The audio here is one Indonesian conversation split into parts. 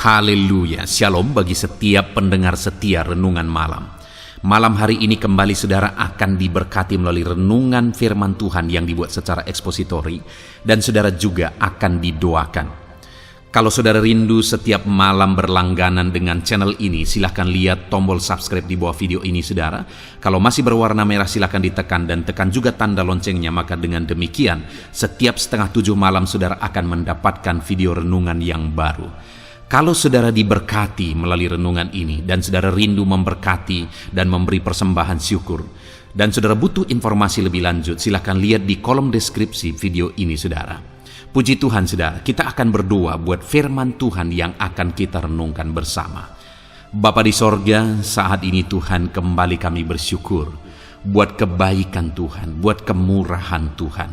Haleluya, shalom bagi setiap pendengar setia Renungan Malam. Malam hari ini kembali saudara akan diberkati melalui renungan firman Tuhan yang dibuat secara ekspositori, dan saudara juga akan didoakan. Kalau saudara rindu setiap malam berlangganan dengan channel ini, silahkan lihat tombol subscribe di bawah video ini saudara. Kalau masih berwarna merah silahkan ditekan dan tekan juga tanda loncengnya, maka dengan demikian setiap 6:30 malam saudara akan mendapatkan video renungan yang baru. Kalau saudara diberkati melalui renungan ini dan saudara rindu memberkati dan memberi persembahan syukur, dan saudara butuh informasi lebih lanjut, silakan lihat di kolom deskripsi video ini saudara. Puji Tuhan saudara, kita akan berdoa buat firman Tuhan yang akan kita renungkan bersama. Bapa di sorga, saat ini Tuhan kembali kami bersyukur buat kebaikan Tuhan, buat kemurahan Tuhan.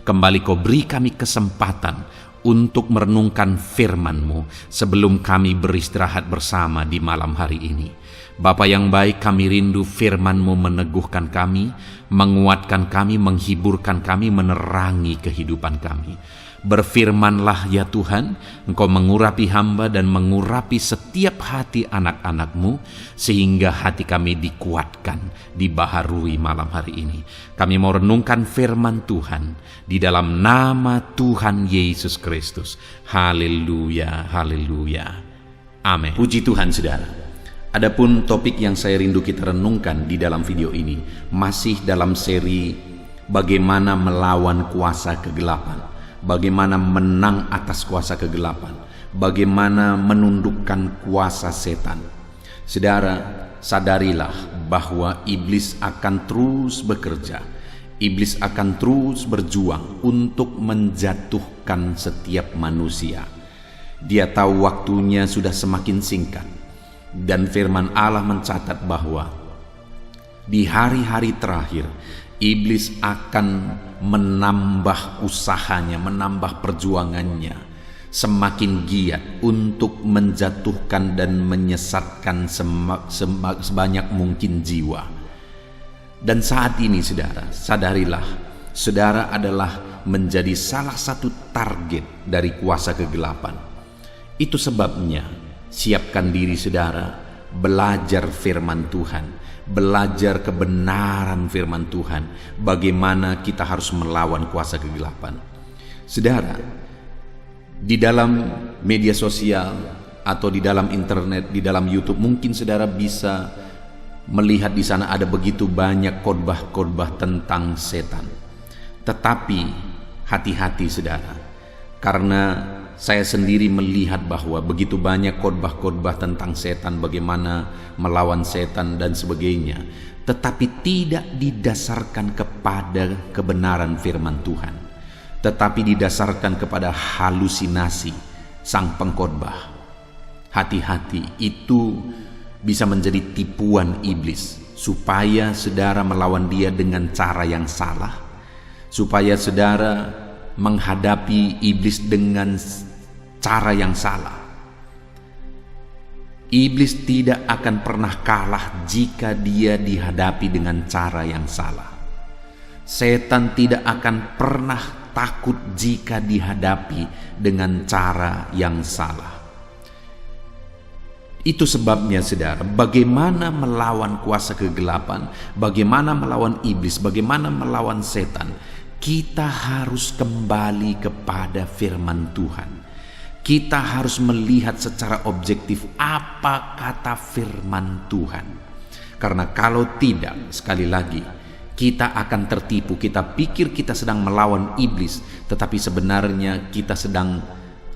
Kembali Kau beri kami kesempatan untuk merenungkan firman-Mu sebelum kami beristirahat bersama di malam hari ini. Bapa yang baik, kami rindu firman-Mu meneguhkan kami, menguatkan kami, menghiburkan kami, menerangi kehidupan kami. Berfirmanlah ya Tuhan, Engkau mengurapi hamba dan mengurapi setiap hati anak-anak-Mu, sehingga hati kami dikuatkan, dibaharui malam hari ini. Kami mau renungkan firman Tuhan di dalam nama Tuhan Yesus Kristus. Haleluya, haleluya. Amin. Puji Tuhan saudara. Adapun topik yang saya rindu kita renungkan di dalam video ini masih dalam seri bagaimana melawan kuasa kegelapan. Bagaimana menang atas kuasa kegelapan, bagaimana menundukkan kuasa setan. Saudara, sadarilah bahwa iblis akan terus bekerja. Iblis akan terus berjuang untuk menjatuhkan setiap manusia. Dia tahu waktunya sudah semakin singkat, dan firman Allah mencatat bahwa di hari-hari terakhir iblis akan menambah usahanya, menambah perjuangannya, semakin giat untuk menjatuhkan dan menyesatkan sebanyak mungkin jiwa. Dan saat ini saudara, sadarilah, saudara adalah menjadi salah satu target dari kuasa kegelapan. Itu sebabnya siapkan diri saudara, belajar firman Tuhan, belajar kebenaran firman Tuhan, bagaimana kita harus melawan kuasa kegelapan. Saudara, di dalam media sosial atau di dalam internet, di dalam YouTube, mungkin saudara bisa melihat di sana ada begitu banyak khotbah-khotbah tentang setan. Tetapi hati-hati saudara, karena saya sendiri melihat bahwa begitu banyak khotbah-khotbah tentang setan, bagaimana melawan setan dan sebagainya, tetapi tidak didasarkan kepada kebenaran firman Tuhan, tetapi didasarkan kepada halusinasi sang pengkhotbah. Hati-hati, itu bisa menjadi tipuan iblis supaya saudara melawan dia dengan cara yang salah, supaya saudara menghadapi iblis dengan cara yang salah. Iblis tidak akan pernah kalah jika dia dihadapi dengan cara yang salah. Setan tidak akan pernah takut jika dihadapi dengan cara yang salah. Itu sebabnya saudara, bagaimana melawan kuasa kegelapan, bagaimana melawan iblis, bagaimana melawan setan, kita harus kembali kepada firman Tuhan. Kita harus melihat secara objektif apa kata firman Tuhan. Karena kalau tidak, sekali lagi, kita akan tertipu. Kita pikir kita sedang melawan iblis, tetapi sebenarnya kita sedang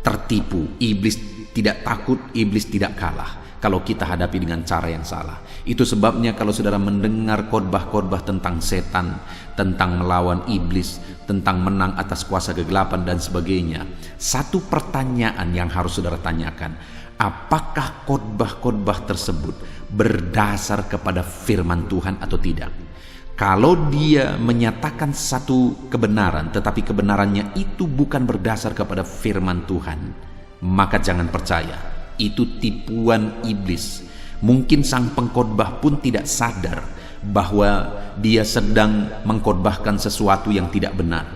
tertipu. Iblis tidak takut, iblis tidak kalah kalau kita hadapi dengan cara yang salah. Itu sebabnya kalau saudara mendengar khotbah-khotbah tentang setan, tentang melawan iblis, tentang menang atas kuasa kegelapan dan sebagainya, satu pertanyaan yang harus saudara tanyakan, apakah khotbah-khotbah tersebut berdasar kepada firman Tuhan atau tidak? Kalau dia menyatakan satu kebenaran, tetapi kebenarannya itu bukan berdasar kepada firman Tuhan, maka jangan percaya. Itu tipuan iblis. Mungkin sang pengkhotbah pun tidak sadar bahwa dia sedang mengkhotbahkan sesuatu yang tidak benar.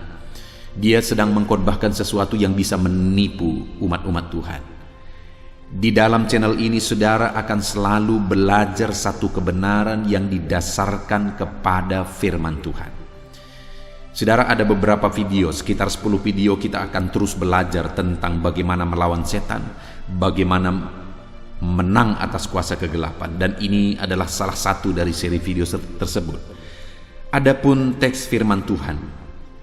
Dia sedang mengkhotbahkan sesuatu yang bisa menipu umat-umat Tuhan. Di dalam channel ini saudara akan selalu belajar satu kebenaran yang didasarkan kepada firman Tuhan. Saudara, ada beberapa video, sekitar 10 video kita akan terus belajar tentang bagaimana melawan setan, bagaimana menang atas kuasa kegelapan, dan ini adalah salah satu dari seri video tersebut. Adapun teks firman Tuhan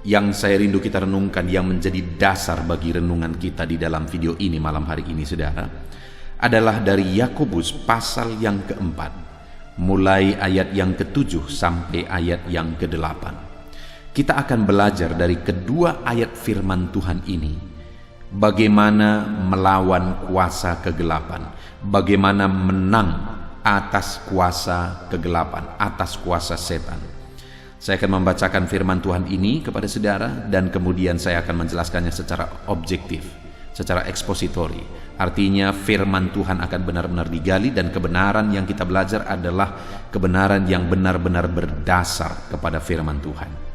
yang saya rindu kita renungkan, yang menjadi dasar bagi renungan kita di dalam video ini malam hari ini saudara, adalah dari Yakobus pasal yang keempat, mulai ayat yang ke-7 sampai ayat yang ke-8. Kita akan belajar dari kedua ayat firman Tuhan ini, bagaimana melawan kuasa kegelapan, bagaimana menang atas kuasa kegelapan, atas kuasa setan. Saya akan membacakan firman Tuhan ini kepada saudara, dan kemudian saya akan menjelaskannya secara objektif, secara ekspositori. Artinya firman Tuhan akan benar-benar digali, dan kebenaran yang kita belajar adalah kebenaran yang benar-benar berdasar kepada firman Tuhan.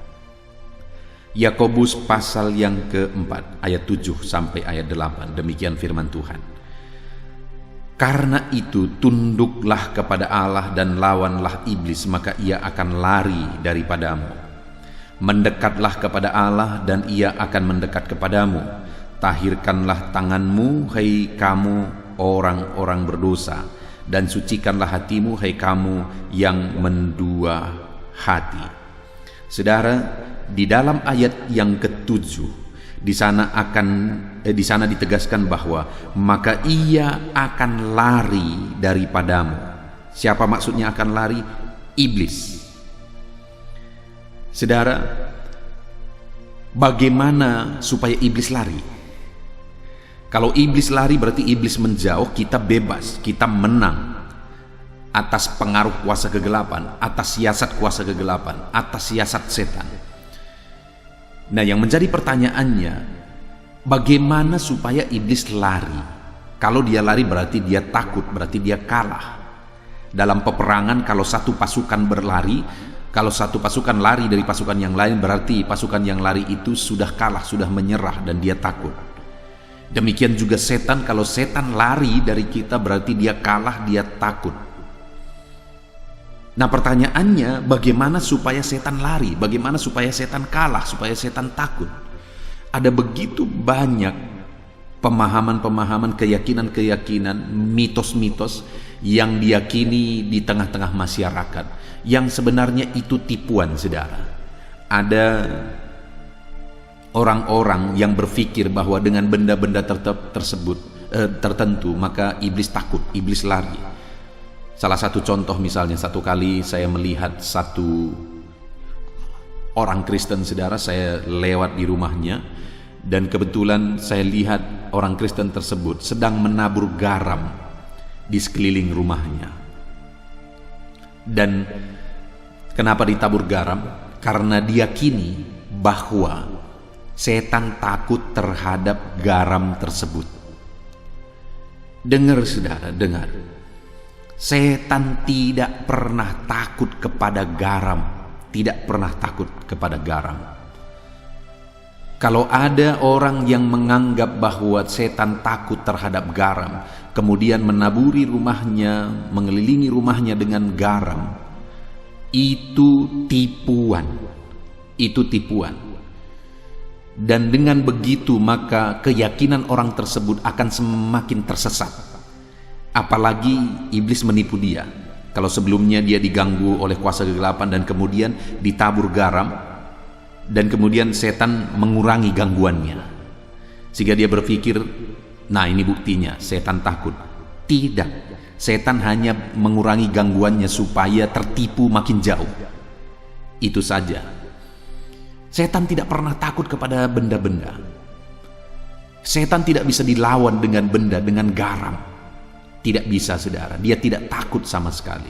Yakobus pasal yang keempat, ayat 7 sampai ayat 8, demikian firman Tuhan. Karena itu tunduklah kepada Allah dan lawanlah iblis, maka ia akan lari daripadamu. Mendekatlah kepada Allah dan ia akan mendekat kepadamu. Tahirkanlah tanganmu, hai kamu orang-orang berdosa, dan sucikanlah hatimu, hai kamu yang mendua hati. Saudara, di dalam ayat yang ke-7 di sana ditegaskan bahwa maka ia akan lari daripadamu. Siapa maksudnya akan lari? Iblis. Saudara, bagaimana supaya iblis lari? Kalau iblis lari berarti iblis menjauh, kita bebas, kita menang atas pengaruh kuasa kegelapan, atas siasat kuasa kegelapan, atas siasat setan. Nah, yang menjadi pertanyaannya, bagaimana supaya iblis lari? Kalau dia lari berarti dia takut, berarti dia kalah. Dalam peperangan, kalau satu pasukan berlari, kalau satu pasukan lari dari pasukan yang lain, berarti pasukan yang lari itu sudah kalah, sudah menyerah, dan dia takut. Demikian juga setan, kalau setan lari dari kita berarti dia kalah, dia takut. Nah, pertanyaannya, bagaimana supaya setan lari? Bagaimana supaya setan kalah? Supaya setan takut? Ada begitu banyak pemahaman-pemahaman, keyakinan-keyakinan, mitos-mitos yang diyakini di tengah-tengah masyarakat, yang sebenarnya itu tipuan, saudara. Ada orang-orang yang berpikir bahwa dengan benda-benda tertentu maka iblis takut, iblis lari. Salah satu contoh misalnya, satu kali saya melihat satu orang Kristen, saudara, saya lewat di rumahnya, dan kebetulan saya lihat orang Kristen tersebut sedang menabur garam di sekeliling rumahnya. Dan kenapa ditabur garam? Karena diyakini bahwa setan takut terhadap garam tersebut. Dengar, saudara, dengar. Setan tidak pernah takut kepada garam, tidak pernah takut kepada garam. Kalau ada orang yang menganggap bahwa setan takut terhadap garam, kemudian menaburi rumahnya, mengelilingi rumahnya dengan garam, itu tipuan. Itu tipuan. Dan dengan begitu maka keyakinan orang tersebut akan semakin tersesat. Apalagi iblis menipu dia. Kalau sebelumnya dia diganggu oleh kuasa kegelapan dan kemudian ditabur garam, dan kemudian setan mengurangi gangguannya, sehingga dia berpikir, nah ini buktinya setan takut. Tidak, setan hanya mengurangi gangguannya supaya tertipu makin jauh. Itu saja. Setan tidak pernah takut kepada benda-benda. Setan tidak bisa dilawan dengan benda, dengan garam. Tidak bisa, saudara. Dia tidak takut sama sekali.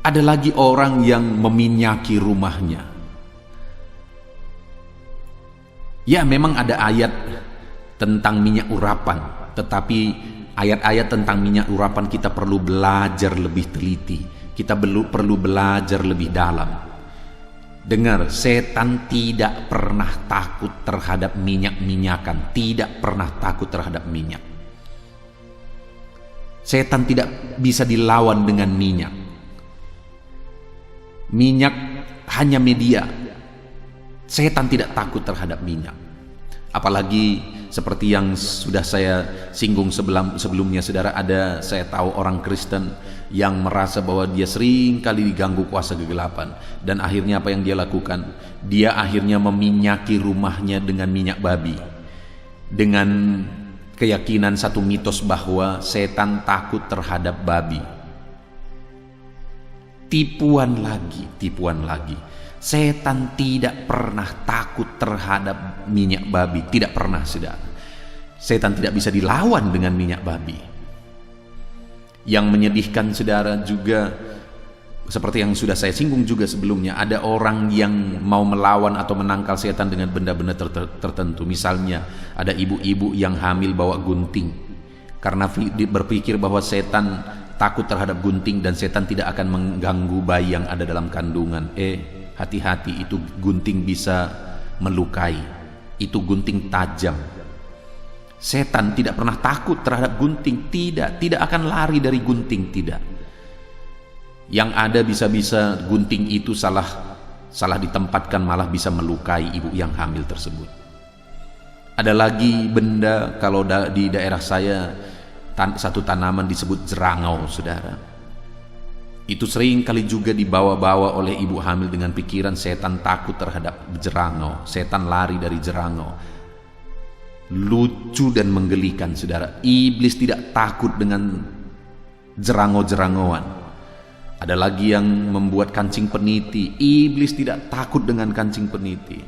Ada lagi orang yang meminyaki rumahnya. Ya, memang ada ayat tentang minyak urapan, tetapi ayat-ayat tentang minyak urapan kita perlu belajar lebih teliti. Kita perlu belajar lebih dalam. Dengar, setan tidak pernah takut terhadap minyak-minyakan, tidak pernah takut terhadap minyak. Setan tidak bisa dilawan dengan minyak. Minyak hanya media. Setan tidak takut terhadap minyak. Apalagi seperti yang sudah saya singgung sebelumnya, saudara, saya tahu orang Kristen yang merasa bahwa dia sering kali diganggu kuasa kegelapan, dan akhirnya apa yang dia lakukan? Dia akhirnya meminyaki rumahnya dengan minyak babi, dengan keyakinan satu mitos bahwa setan takut terhadap babi. Tipuan lagi. Setan tidak pernah takut terhadap minyak babi, tidak pernah, saudara. Setan tidak bisa dilawan dengan minyak babi. Yang menyedihkan, saudara, juga seperti yang sudah saya singgung juga sebelumnya, ada orang yang mau melawan atau menangkal setan dengan benda-benda tertentu. Misalnya ada ibu-ibu yang hamil bawa gunting karena berpikir bahwa setan takut terhadap gunting dan setan tidak akan mengganggu bayi yang ada dalam kandungan. Hati-hati, itu gunting bisa melukai, itu gunting tajam. Setan tidak pernah takut terhadap gunting, tidak akan lari dari gunting, tidak. Yang ada bisa-bisa gunting itu salah ditempatkan, malah bisa melukai ibu yang hamil tersebut. Ada lagi benda, kalau di daerah saya satu tanaman disebut jerangau, saudara. Itu sering kali juga dibawa-bawa oleh ibu hamil dengan pikiran setan takut terhadap jerangau, setan lari dari jerangau. Lucu dan menggelikan, saudara. Iblis tidak takut dengan jerangau-jerangauan. Ada lagi yang membuat kancing peniti. Iblis tidak takut dengan kancing peniti.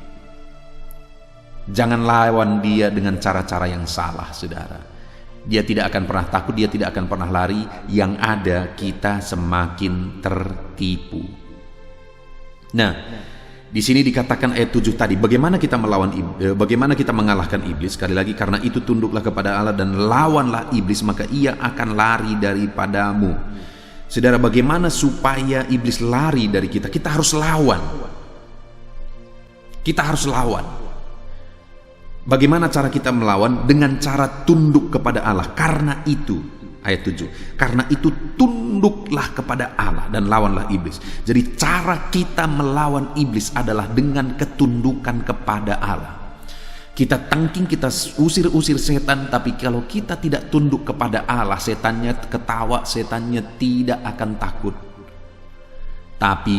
Jangan lawan dia dengan cara-cara yang salah, saudara. Dia tidak akan pernah takut, dia tidak akan pernah lari. Yang ada, kita semakin tertipu. Nah, di sini dikatakan ayat 7 tadi, bagaimana kita mengalahkan iblis? Sekali lagi, karena itu tunduklah kepada Allah dan lawanlah iblis, maka ia akan lari daripadamu. Saudara, bagaimana supaya iblis lari dari kita? Kita harus lawan. Kita harus lawan. Bagaimana cara kita melawan? Dengan cara tunduk kepada Allah. Karena itu, ayat 7, karena itu tunduklah kepada Allah dan lawanlah iblis. Jadi cara kita melawan iblis adalah dengan ketundukan kepada Allah. Kita tangking, kita usir-usir setan, tapi kalau kita tidak tunduk kepada Allah, setannya ketawa, setannya tidak akan takut. Tapi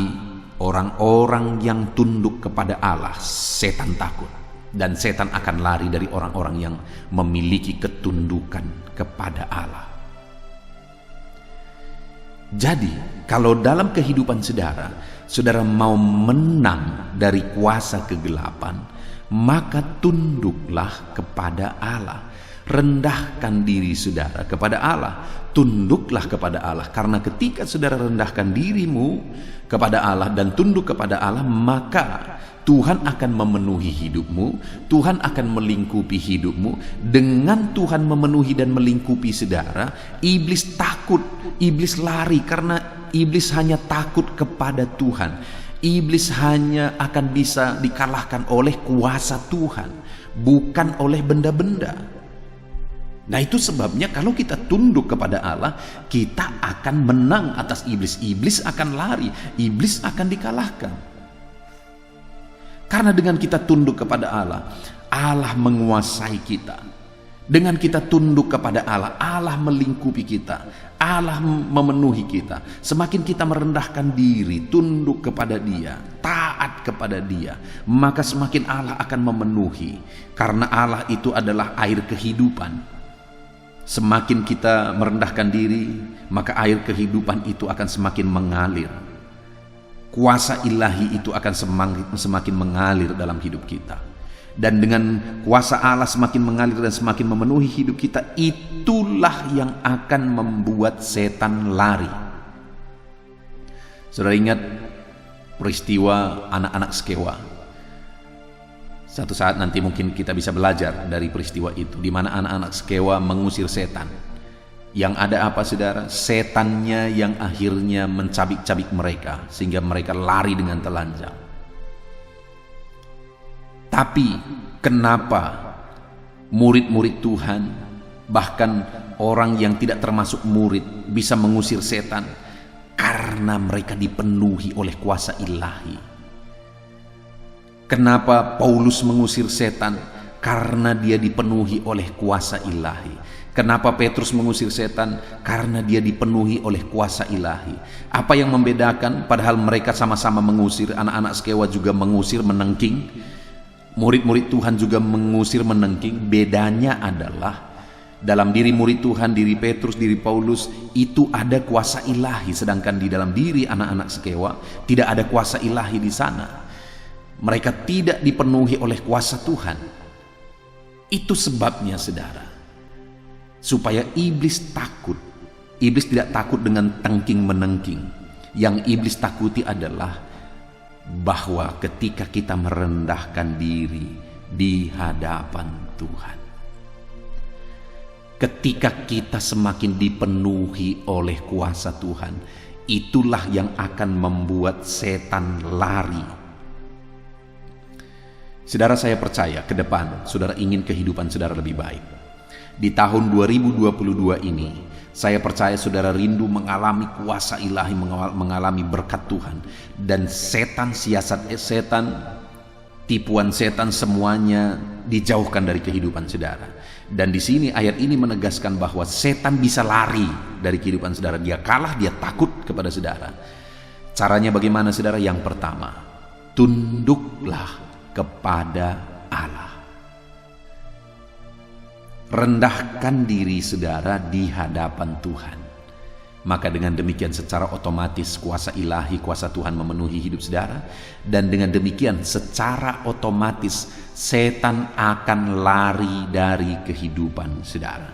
orang-orang yang tunduk kepada Allah, setan takut. Dan setan akan lari dari orang-orang yang memiliki ketundukan kepada Allah. Jadi, kalau dalam kehidupan saudara mau menang dari kuasa kegelapan, maka tunduklah kepada Allah. Rendahkan diri saudara kepada Allah. Tunduklah kepada Allah. Karena ketika saudara rendahkan dirimu kepada Allah dan tunduk kepada Allah, maka Tuhan akan memenuhi hidupmu, Tuhan akan melingkupi hidupmu. Dengan Tuhan memenuhi dan melingkupi saudara, iblis takut, iblis lari, karena iblis hanya takut kepada Tuhan. Iblis hanya akan bisa dikalahkan oleh kuasa Tuhan, bukan oleh benda-benda. Nah, itu sebabnya kalau kita tunduk kepada Allah, kita akan menang atas iblis. Iblis akan lari, iblis akan dikalahkan. Karena dengan kita tunduk kepada Allah, Allah menguasai kita. Dengan kita tunduk kepada Allah, Allah melingkupi kita, Allah memenuhi kita. Semakin kita merendahkan diri, tunduk kepada Dia, taat kepada Dia, maka semakin Allah akan memenuhi. Karena Allah itu adalah air kehidupan. Semakin kita merendahkan diri, maka air kehidupan itu akan semakin mengalir. Kuasa ilahi itu akan semakin mengalir dalam hidup kita. Dan dengan kuasa Allah semakin mengalir dan semakin memenuhi hidup kita, itulah yang akan membuat setan lari. Saudara ingat peristiwa anak-anak Skewa? Satu saat nanti mungkin kita bisa belajar dari peristiwa itu, di mana anak-anak Skewa mengusir setan. Yang ada apa, saudara? Setannya yang akhirnya mencabik-cabik mereka, sehingga mereka lari dengan telanjang. Tapi kenapa murid-murid Tuhan, bahkan orang yang tidak termasuk murid bisa mengusir setan? Karena mereka dipenuhi oleh kuasa ilahi. Kenapa Paulus mengusir setan? Karena dia dipenuhi oleh kuasa ilahi. Kenapa Petrus mengusir setan? Karena dia dipenuhi oleh kuasa ilahi. Apa yang membedakan? Padahal mereka sama-sama mengusir. Anak-anak Skewa juga mengusir, menengking. Murid-murid Tuhan juga mengusir, menengking. Bedanya adalah dalam diri murid Tuhan, diri Petrus, diri Paulus, itu ada kuasa ilahi. Sedangkan di dalam diri anak-anak Skewa tidak ada kuasa ilahi di sana. Mereka tidak dipenuhi oleh kuasa Tuhan. Itu sebabnya, saudara, supaya iblis takut. Iblis tidak takut dengan tengking-menengking. Yang iblis takuti adalah bahwa ketika kita merendahkan diri di hadapan Tuhan, ketika kita semakin dipenuhi oleh kuasa Tuhan, itulah yang akan membuat setan lari. Saudara, saya percaya ke depan saudara ingin kehidupan saudara lebih baik. Di tahun 2022 ini, saya percaya saudara rindu mengalami kuasa ilahi, mengalami berkat Tuhan. Dan setan, siasat setan, tipuan setan, semuanya dijauhkan dari kehidupan saudara. Dan di sini ayat ini menegaskan bahwa setan bisa lari dari kehidupan saudara. Dia kalah, dia takut kepada saudara. Caranya bagaimana, saudara? Yang pertama, tunduklah kepada Allah. Rendahkan diri saudara di hadapan Tuhan. Maka dengan demikian secara otomatis kuasa ilahi, kuasa Tuhan memenuhi hidup saudara. Dan dengan demikian secara otomatis setan akan lari dari kehidupan saudara.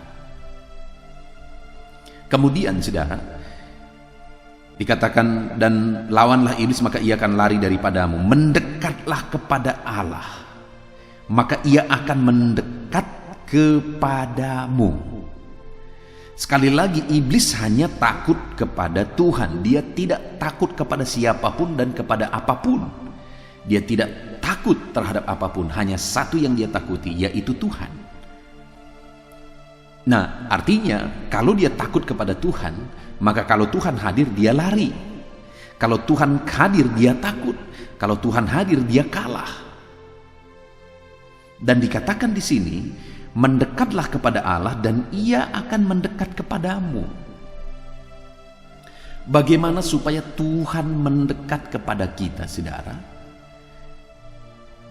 Kemudian saudara, dikatakan, dan lawanlah iblis maka ia akan lari daripadamu. Mendekatlah kepada Allah, maka ia akan mendekat kepadamu. Sekali lagi, iblis hanya takut kepada Tuhan. Dia tidak takut kepada siapapun dan kepada apapun. Dia tidak takut terhadap apapun. Hanya satu yang dia takuti, yaitu Tuhan. Nah, artinya kalau dia takut kepada Tuhan, maka kalau Tuhan hadir dia lari. Kalau Tuhan hadir dia takut. Kalau Tuhan hadir dia kalah. Dan dikatakan di sini, mendekatlah kepada Allah dan ia akan mendekat kepadamu. Bagaimana supaya Tuhan mendekat kepada kita, saudara?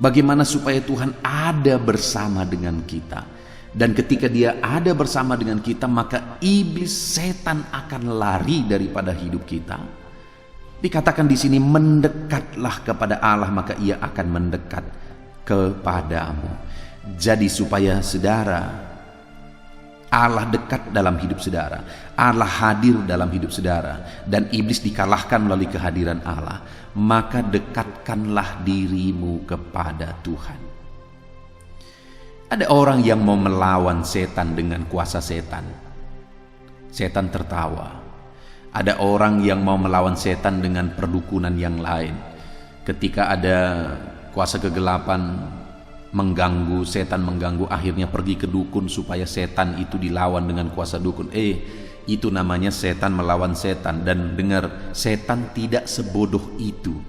Bagaimana supaya Tuhan ada bersama dengan kita? Dan ketika dia ada bersama dengan kita, maka iblis, setan akan lari daripada hidup kita. Dikatakan di sini, mendekatlah kepada Allah, maka ia akan mendekat kepadamu. Jadi supaya saudara, Allah dekat dalam hidup saudara, Allah hadir dalam hidup saudara, dan iblis dikalahkan melalui kehadiran Allah, maka dekatkanlah dirimu kepada Tuhan. Ada orang yang mau melawan setan dengan kuasa setan. Setan tertawa. Ada orang yang mau melawan setan dengan perdukunan yang lain. Ketika ada kuasa kegelapan mengganggu, setan mengganggu, akhirnya pergi ke dukun supaya setan itu dilawan dengan kuasa dukun. Itu namanya setan melawan setan. Dan dengar, setan tidak sebodoh itu.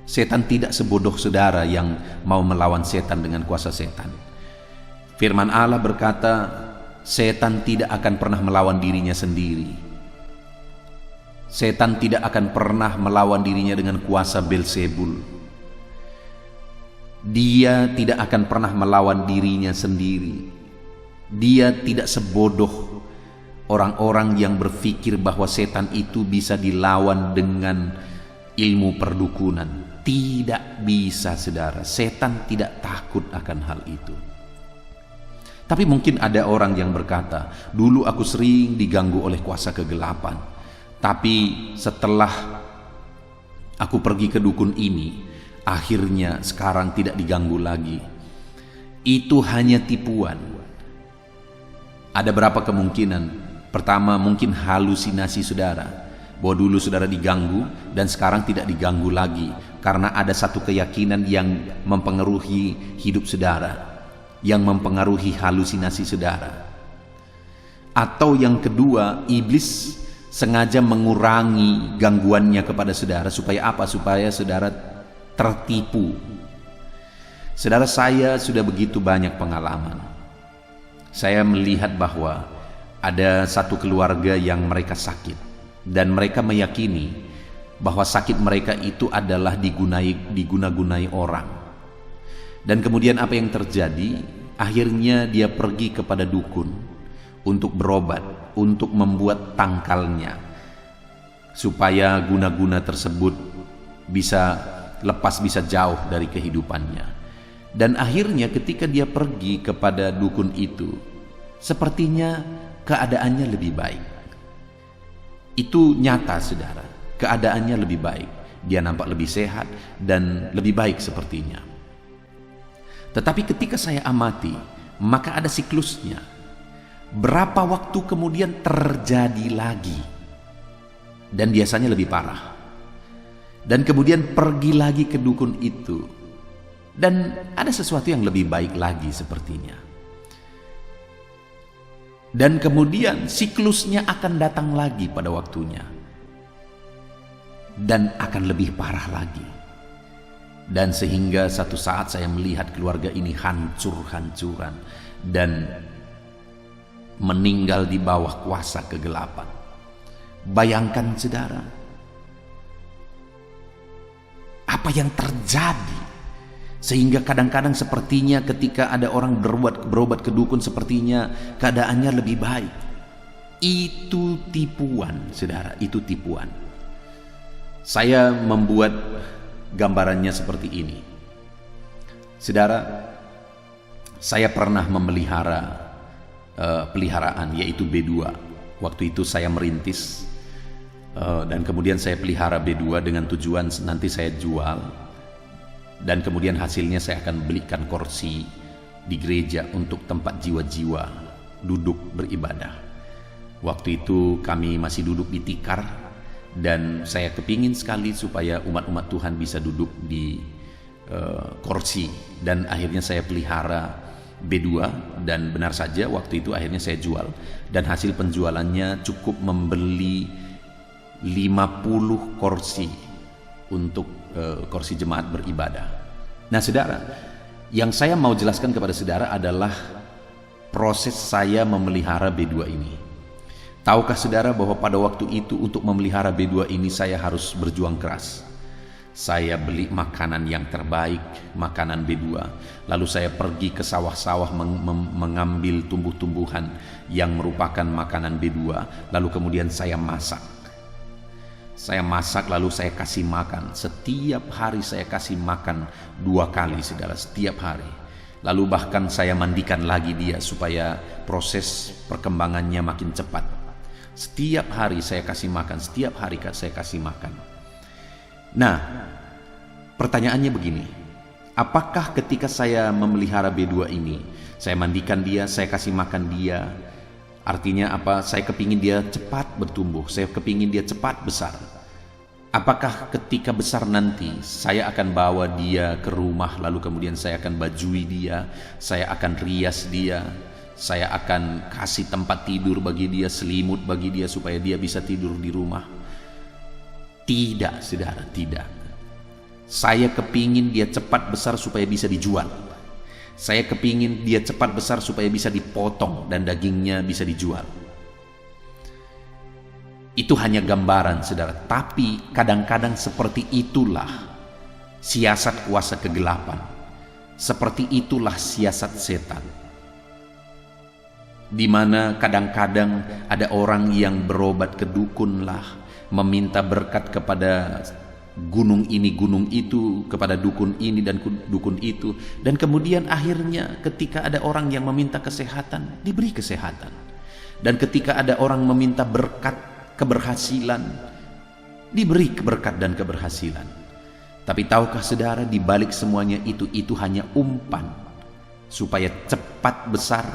Setan tidak sebodoh saudara yang mau melawan setan dengan kuasa setan. Firman Allah berkata, setan tidak akan pernah melawan dirinya sendiri. Setan tidak akan pernah melawan dirinya dengan kuasa Belzebul. Dia tidak akan pernah melawan dirinya sendiri. Dia tidak sebodoh orang-orang yang berpikir bahwa setan itu bisa dilawan dengan ilmu perdukunan. Tidak bisa, saudara. Setan tidak takut akan hal itu. Tapi mungkin ada orang yang berkata, dulu aku sering diganggu oleh kuasa kegelapan, tapi setelah aku pergi ke dukun ini, akhirnya sekarang tidak diganggu lagi. Itu hanya tipuan. Ada berapa kemungkinan? Pertama, mungkin halusinasi saudara, bahwa dulu saudara diganggu dan sekarang tidak diganggu lagi, karena ada satu keyakinan yang mempengaruhi hidup saudara. yang mempengaruhi halusinasi saudara. Atau yang kedua, iblis sengaja mengurangi gangguannya kepada saudara supaya apa? Supaya saudara tertipu. Saudara, saya sudah begitu banyak pengalaman. Saya melihat bahwa ada satu keluarga yang mereka sakit dan mereka meyakini bahwa sakit mereka itu adalah diguna-gunai orang. Dan kemudian apa yang terjadi? Akhirnya dia pergi kepada dukun untuk berobat, untuk membuat tangkalnya supaya guna-guna tersebut bisa lepas, bisa jauh dari kehidupannya. Dan akhirnya ketika dia pergi kepada dukun itu, sepertinya keadaannya lebih baik. Itu nyata saudara, keadaannya lebih baik. Dia nampak lebih sehat dan lebih baik sepertinya. Tetapi ketika saya amati, maka ada siklusnya. Berapa waktu kemudian terjadi lagi, dan biasanya lebih parah. Dan kemudian pergi lagi ke dukun itu, dan ada sesuatu yang lebih baik lagi sepertinya. Dan kemudian siklusnya akan datang lagi pada waktunya, dan akan lebih parah lagi. Dan sehingga satu saat saya melihat keluarga ini hancur-hancuran dan meninggal di bawah kuasa kegelapan. Bayangkan saudara, apa yang terjadi sehingga kadang-kadang sepertinya ketika ada orang berobat ke dukun sepertinya keadaannya lebih baik. Itu tipuan saudara, itu tipuan. Saya membuat gambarannya seperti ini. Saudara, saya pernah memelihara peliharaan, yaitu B2. Waktu itu saya merintis dan kemudian saya pelihara B2 dengan tujuan nanti saya jual, dan kemudian hasilnya saya akan belikan kursi di gereja untuk tempat jiwa-jiwa duduk beribadah. Waktu itu kami masih duduk di tikar, dan saya kepingin sekali supaya umat-umat Tuhan bisa duduk di kursi, dan akhirnya saya pelihara B2, dan benar saja waktu itu akhirnya saya jual, dan hasil penjualannya cukup membeli 50 kursi untuk kursi jemaat beribadah. Nah saudara, yang saya mau jelaskan kepada saudara adalah proses saya memelihara B2 ini. Tahukah saudara bahwa pada waktu itu untuk memelihara B2 ini saya harus berjuang keras. Saya beli makanan yang terbaik, makanan B2. Lalu saya pergi ke sawah-sawah mengambil tumbuh-tumbuhan yang merupakan makanan B2. Lalu kemudian saya masak. Saya masak lalu saya kasih makan. Setiap hari saya kasih makan 2 kali saudara, setiap hari. Lalu bahkan saya mandikan lagi dia supaya proses perkembangannya makin cepat. Setiap hari saya kasih makan, setiap hari saya kasih makan. Nah, pertanyaannya begini, apakah ketika saya memelihara B2 ini, saya mandikan dia, saya kasih makan dia, artinya apa? Saya kepingin dia cepat bertumbuh, saya kepingin dia cepat besar. Apakah ketika besar nanti saya akan bawa dia ke rumah, lalu kemudian saya akan bajui dia, saya akan rias dia, saya akan kasih tempat tidur bagi dia, selimut bagi dia supaya dia bisa tidur di rumah? Tidak saudara, tidak. Saya kepingin dia cepat besar supaya bisa dijual. Saya kepingin dia cepat besar supaya bisa dipotong dan dagingnya bisa dijual. Itu hanya gambaran saudara, tapi kadang-kadang seperti itulah siasat kuasa kegelapan. Seperti itulah siasat setan. Di mana kadang-kadang ada orang yang berobat ke dukun lah, meminta berkat kepada gunung ini, gunung itu, kepada dukun ini dan dukun itu, dan kemudian akhirnya ketika ada orang yang meminta kesehatan, diberi kesehatan, dan ketika ada orang meminta berkat keberhasilan, diberi berkat dan keberhasilan. Tapi tahukah saudara, di balik semuanya itu hanya umpan supaya cepat besar,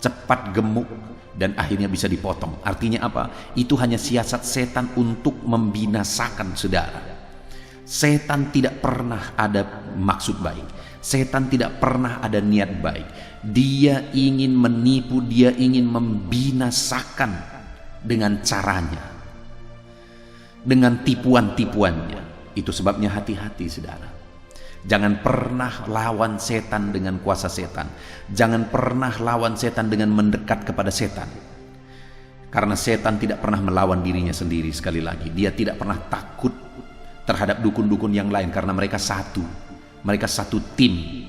cepat gemuk, dan akhirnya bisa dipotong. Artinya apa? Itu hanya siasat setan untuk membinasakan saudara. Setan tidak pernah ada maksud baik. Setan tidak pernah ada niat baik. Dia ingin menipu, dia ingin membinasakan dengan caranya, dengan tipuan-tipuannya. Itu sebabnya hati-hati saudara. Jangan pernah lawan setan dengan kuasa setan. Jangan pernah lawan setan dengan mendekat kepada setan. Karena setan tidak pernah melawan dirinya sendiri. Sekali lagi, dia tidak pernah takut terhadap dukun-dukun yang lain, karena mereka satu. Mereka satu tim,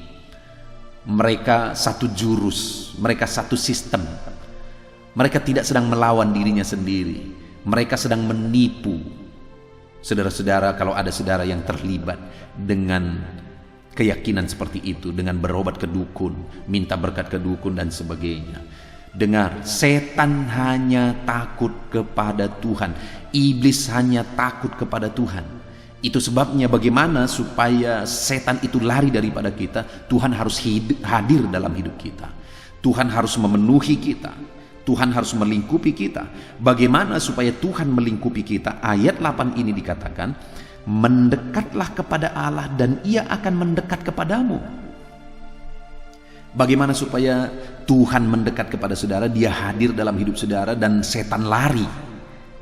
mereka satu jurus, mereka satu sistem. Mereka tidak sedang melawan dirinya sendiri, mereka sedang menipu. Saudara-saudara, kalau ada saudara yang terlibat dengan keyakinan seperti itu, dengan berobat ke dukun, minta berkat ke dukun dan sebagainya, dengar, setan hanya takut kepada Tuhan, iblis hanya takut kepada Tuhan. Itu sebabnya bagaimana supaya setan itu lari daripada kita, Tuhan harus hadir dalam hidup kita. Tuhan harus memenuhi kita. Tuhan harus melingkupi kita. Bagaimana supaya Tuhan melingkupi kita? Ayat 8 ini dikatakan, mendekatlah kepada Allah dan Ia akan mendekat kepadamu. Bagaimana supaya Tuhan mendekat kepada saudara? Dia hadir dalam hidup saudara dan setan lari.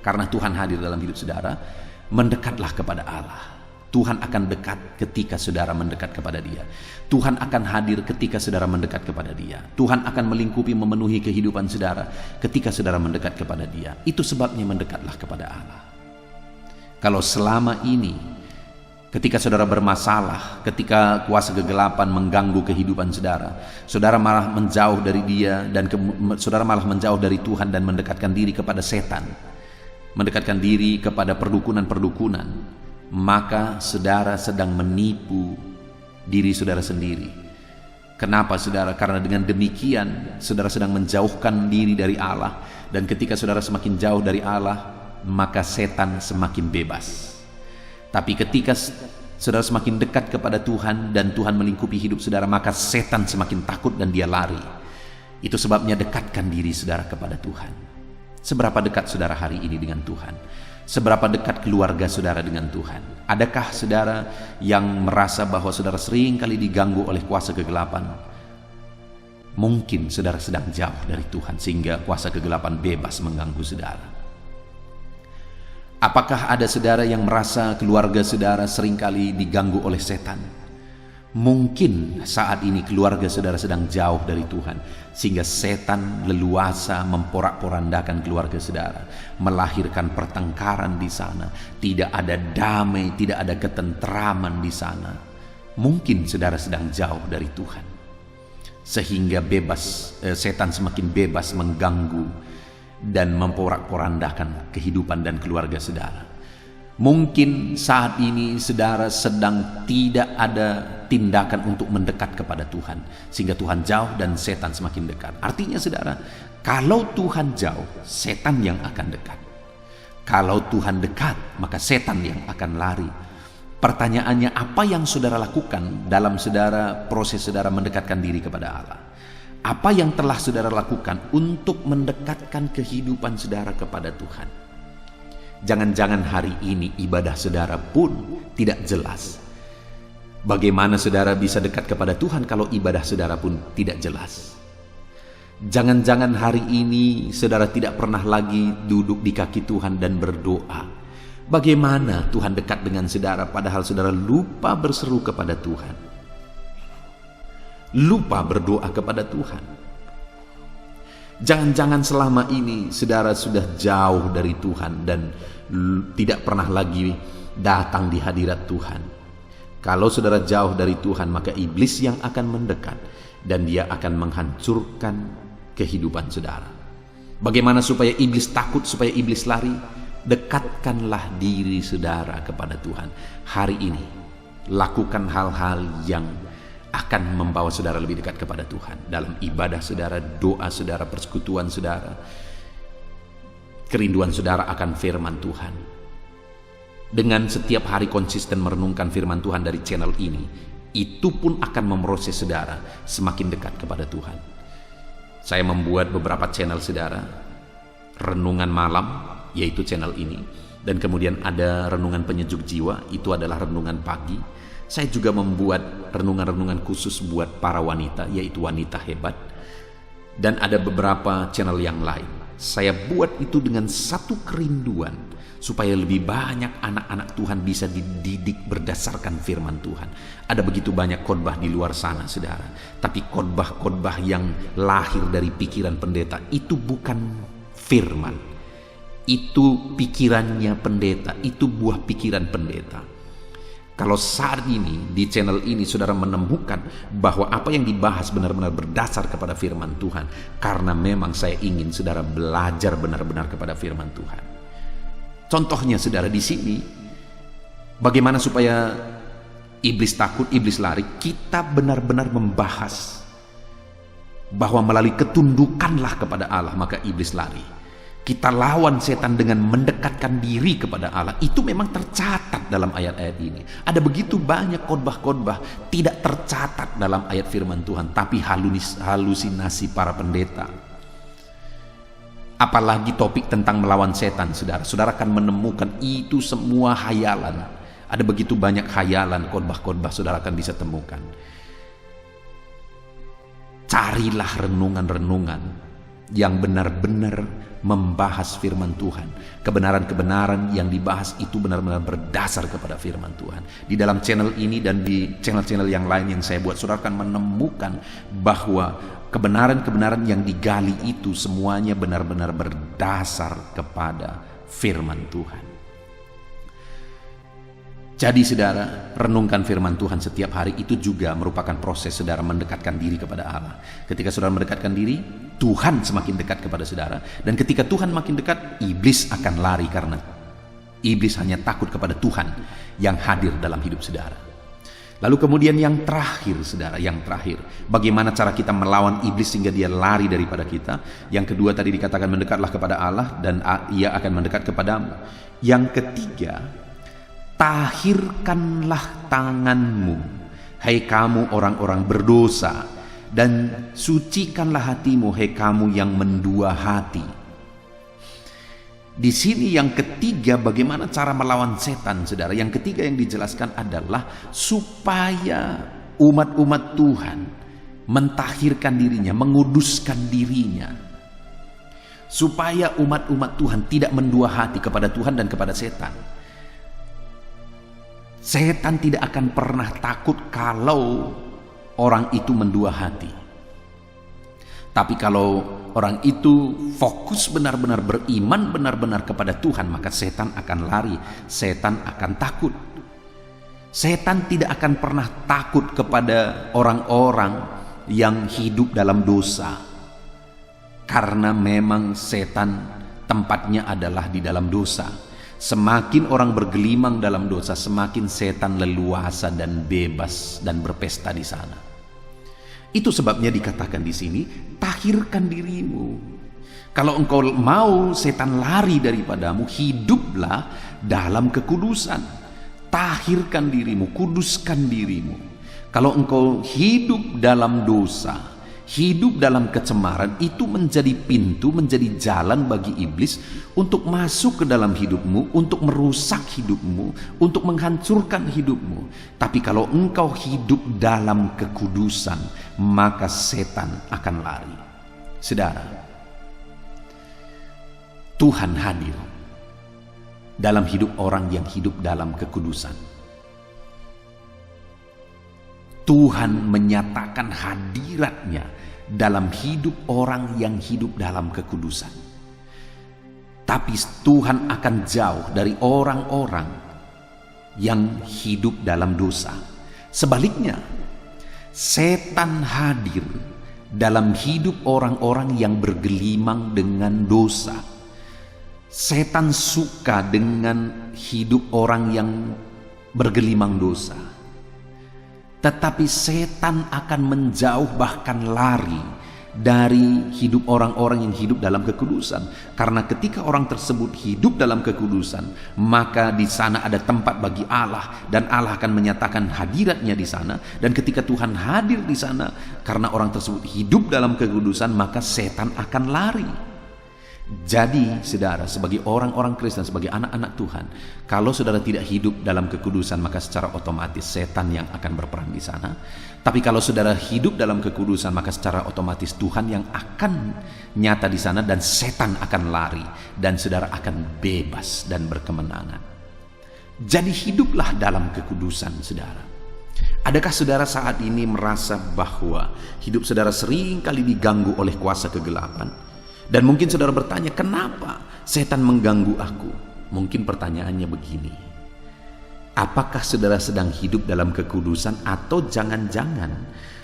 Karena Tuhan hadir dalam hidup saudara, mendekatlah kepada Allah. Tuhan akan dekat ketika saudara mendekat kepada Dia. Tuhan akan hadir ketika saudara mendekat kepada Dia. Tuhan akan melingkupi, memenuhi kehidupan saudara ketika saudara mendekat kepada Dia. Itu sebabnya mendekatlah kepada Allah. Kalau selama ini ketika saudara bermasalah, ketika kuasa kegelapan mengganggu kehidupan saudara, saudara malah menjauh dari Dia dan saudara malah menjauh dari Tuhan dan mendekatkan diri kepada setan, mendekatkan diri kepada perdukunan-perdukunan, maka saudara sedang menipu diri saudara sendiri. Kenapa saudara? Karena dengan demikian saudara sedang menjauhkan diri dari Allah, dan ketika saudara semakin jauh dari Allah, maka setan semakin bebas. Tapi ketika saudara semakin dekat kepada Tuhan dan Tuhan melingkupi hidup saudara, maka setan semakin takut dan dia lari. Itu sebabnya dekatkan diri saudara kepada Tuhan. Seberapa dekat saudara hari ini dengan Tuhan? Seberapa dekat keluarga saudara dengan Tuhan? Adakah saudara yang merasa bahwa saudara sering kali diganggu oleh kuasa kegelapan? Mungkin saudara sedang jauh dari Tuhan sehingga kuasa kegelapan bebas mengganggu saudara. Apakah ada saudara yang merasa keluarga saudara seringkali diganggu oleh setan? Mungkin saat ini keluarga saudara sedang jauh dari Tuhan sehingga setan leluasa memporak-porandakan keluarga saudara, melahirkan pertengkaran di sana, tidak ada damai, tidak ada ketentraman di sana. Mungkin saudara sedang jauh dari Tuhan sehingga setan semakin bebas mengganggu dan memporak-porandakan kehidupan dan keluarga saudara. Mungkin saat ini saudara sedang tidak ada tindakan untuk mendekat kepada Tuhan sehingga Tuhan jauh dan setan semakin dekat. Artinya saudara, kalau Tuhan jauh, setan yang akan dekat. Kalau Tuhan dekat, maka setan yang akan lari. Pertanyaannya, apa yang saudara lakukan dalam proses saudara mendekatkan diri kepada Allah? Apa yang telah saudara lakukan untuk mendekatkan kehidupan saudara kepada Tuhan? Jangan-jangan hari ini ibadah saudara pun tidak jelas. Bagaimana saudara bisa dekat kepada Tuhan kalau ibadah saudara pun tidak jelas? Jangan-jangan hari ini saudara tidak pernah lagi duduk di kaki Tuhan dan berdoa. Bagaimana Tuhan dekat dengan saudara padahal saudara lupa berseru kepada Tuhan, lupa berdoa kepada Tuhan? Jangan-jangan selama ini saudara sudah jauh dari Tuhan dan tidak pernah lagi datang di hadirat Tuhan. Kalau saudara jauh dari Tuhan, maka iblis yang akan mendekat dan dia akan menghancurkan kehidupan saudara. Bagaimana supaya iblis takut, supaya iblis lari? Dekatkanlah diri saudara kepada Tuhan. Hari ini lakukan hal-hal yang akan membawa saudara lebih dekat kepada Tuhan. Dalam ibadah saudara, doa saudara, persekutuan saudara, kerinduan saudara akan firman Tuhan. Dengan setiap hari konsisten merenungkan firman Tuhan dari channel ini, itu pun akan memproses saudara semakin dekat kepada Tuhan. Saya membuat beberapa channel saudara, renungan malam, yaitu channel ini, dan kemudian ada renungan penyejuk jiwa, itu adalah renungan pagi. Saya juga membuat renungan-renungan khusus buat para wanita, yaitu wanita hebat. Dan ada beberapa channel yang lain. Saya buat itu dengan satu kerinduan, supaya lebih banyak anak-anak Tuhan bisa dididik berdasarkan firman Tuhan. Ada begitu banyak khotbah di luar sana, saudara. Tapi khotbah-khotbah yang lahir dari pikiran pendeta itu bukan firman. Itu pikirannya pendeta, itu buah pikiran pendeta. Kalau saat ini di channel ini saudara menemukan bahwa apa yang dibahas benar-benar berdasar kepada firman Tuhan, karena memang saya ingin saudara belajar benar-benar kepada firman Tuhan. Contohnya saudara di sini, bagaimana supaya iblis takut, iblis lari, kita benar-benar membahas bahwa melalui ketundukanlah kepada Allah maka iblis lari. Kita lawan setan dengan mendekatkan diri kepada Allah. Itu memang tercatat dalam ayat-ayat ini. Ada begitu banyak khotbah-khotbah tidak tercatat dalam ayat firman Tuhan, tapi halusinasi para pendeta. Apalagi topik tentang melawan setan, saudara. Saudara akan menemukan itu semua hayalan. Ada begitu banyak hayalan khotbah-khotbah saudara akan bisa temukan. Carilah renungan-renungan yang benar-benar membahas firman Tuhan. Kebenaran-kebenaran yang dibahas itu benar-benar berdasar kepada firman Tuhan. Di dalam channel ini dan di channel-channel yang lain yang saya buat, saudara akan menemukan bahwa kebenaran-kebenaran yang digali itu semuanya benar-benar berdasar kepada firman Tuhan. Jadi saudara, renungkan firman Tuhan setiap hari itu juga merupakan proses saudara mendekatkan diri kepada Allah. Ketika saudara mendekatkan diri, Tuhan semakin dekat kepada saudara. Dan ketika Tuhan makin dekat, iblis akan lari karena iblis hanya takut kepada Tuhan yang hadir dalam hidup saudara. Lalu kemudian yang terakhir saudara, yang terakhir, bagaimana cara kita melawan iblis sehingga dia lari daripada kita. Yang kedua tadi dikatakan mendekatlah kepada Allah dan ia akan mendekat kepadamu. Yang ketiga, tahirkanlah tanganmu, hai kamu orang-orang berdosa, dan sucikanlah hatimu, hai kamu yang mendua hati. Di sini yang ketiga, bagaimana cara melawan setan, saudara. Yang ketiga yang dijelaskan adalah supaya umat-umat Tuhan mentahirkan dirinya, menguduskan dirinya, supaya umat-umat Tuhan tidak mendua hati kepada Tuhan dan kepada setan. Setan tidak akan pernah takut kalau orang itu mendua hati. Tapi kalau orang itu fokus benar-benar beriman benar-benar kepada Tuhan, maka setan akan lari, setan akan takut. Setan tidak akan pernah takut kepada orang-orang yang hidup dalam dosa. Karena memang setan tempatnya adalah di dalam dosa. Semakin orang bergelimang dalam dosa, semakin setan leluasa dan bebas dan berpesta di sana. Itu sebabnya dikatakan di sini, tahirkan dirimu. Kalau engkau mau setan lari daripadamu, hiduplah dalam kekudusan. Tahirkan dirimu, kuduskan dirimu. Kalau engkau hidup dalam dosa, hidup dalam kecemaran, itu menjadi pintu, menjadi jalan bagi iblis untuk masuk ke dalam hidupmu, untuk merusak hidupmu, untuk menghancurkan hidupmu. Tapi kalau engkau hidup dalam kekudusan, maka setan akan lari. Saudara, Tuhan hadir dalam hidup orang yang hidup dalam kekudusan. Tuhan menyatakan hadiratnya dalam hidup orang yang hidup dalam kekudusan. Tapi Tuhan akan jauh dari orang-orang yang hidup dalam dosa. Sebaliknya, setan hadir dalam hidup orang-orang yang bergelimang dengan dosa. Setan suka dengan hidup orang yang bergelimang dosa. Tetapi setan akan menjauh, bahkan lari dari hidup orang-orang yang hidup dalam kekudusan. Karena ketika orang tersebut hidup dalam kekudusan, maka di sana ada tempat bagi Allah, dan Allah akan menyatakan hadiratnya di sana. Dan ketika Tuhan hadir di sana, karena orang tersebut hidup dalam kekudusan, maka setan akan lari. Jadi saudara, sebagai orang-orang Kristen, sebagai anak-anak Tuhan, kalau saudara tidak hidup dalam kekudusan, maka secara otomatis setan yang akan berperan di sana. Tapi kalau saudara hidup dalam kekudusan, maka secara otomatis Tuhan yang akan nyata di sana, dan setan akan lari, dan saudara akan bebas dan berkemenangan. Jadi hiduplah dalam kekudusan saudara. Adakah saudara saat ini merasa bahwa hidup saudara sering kali diganggu oleh kuasa kegelapan? Dan mungkin saudara bertanya, kenapa setan mengganggu aku? Mungkin pertanyaannya begini, apakah saudara sedang hidup dalam kekudusan, atau jangan-jangan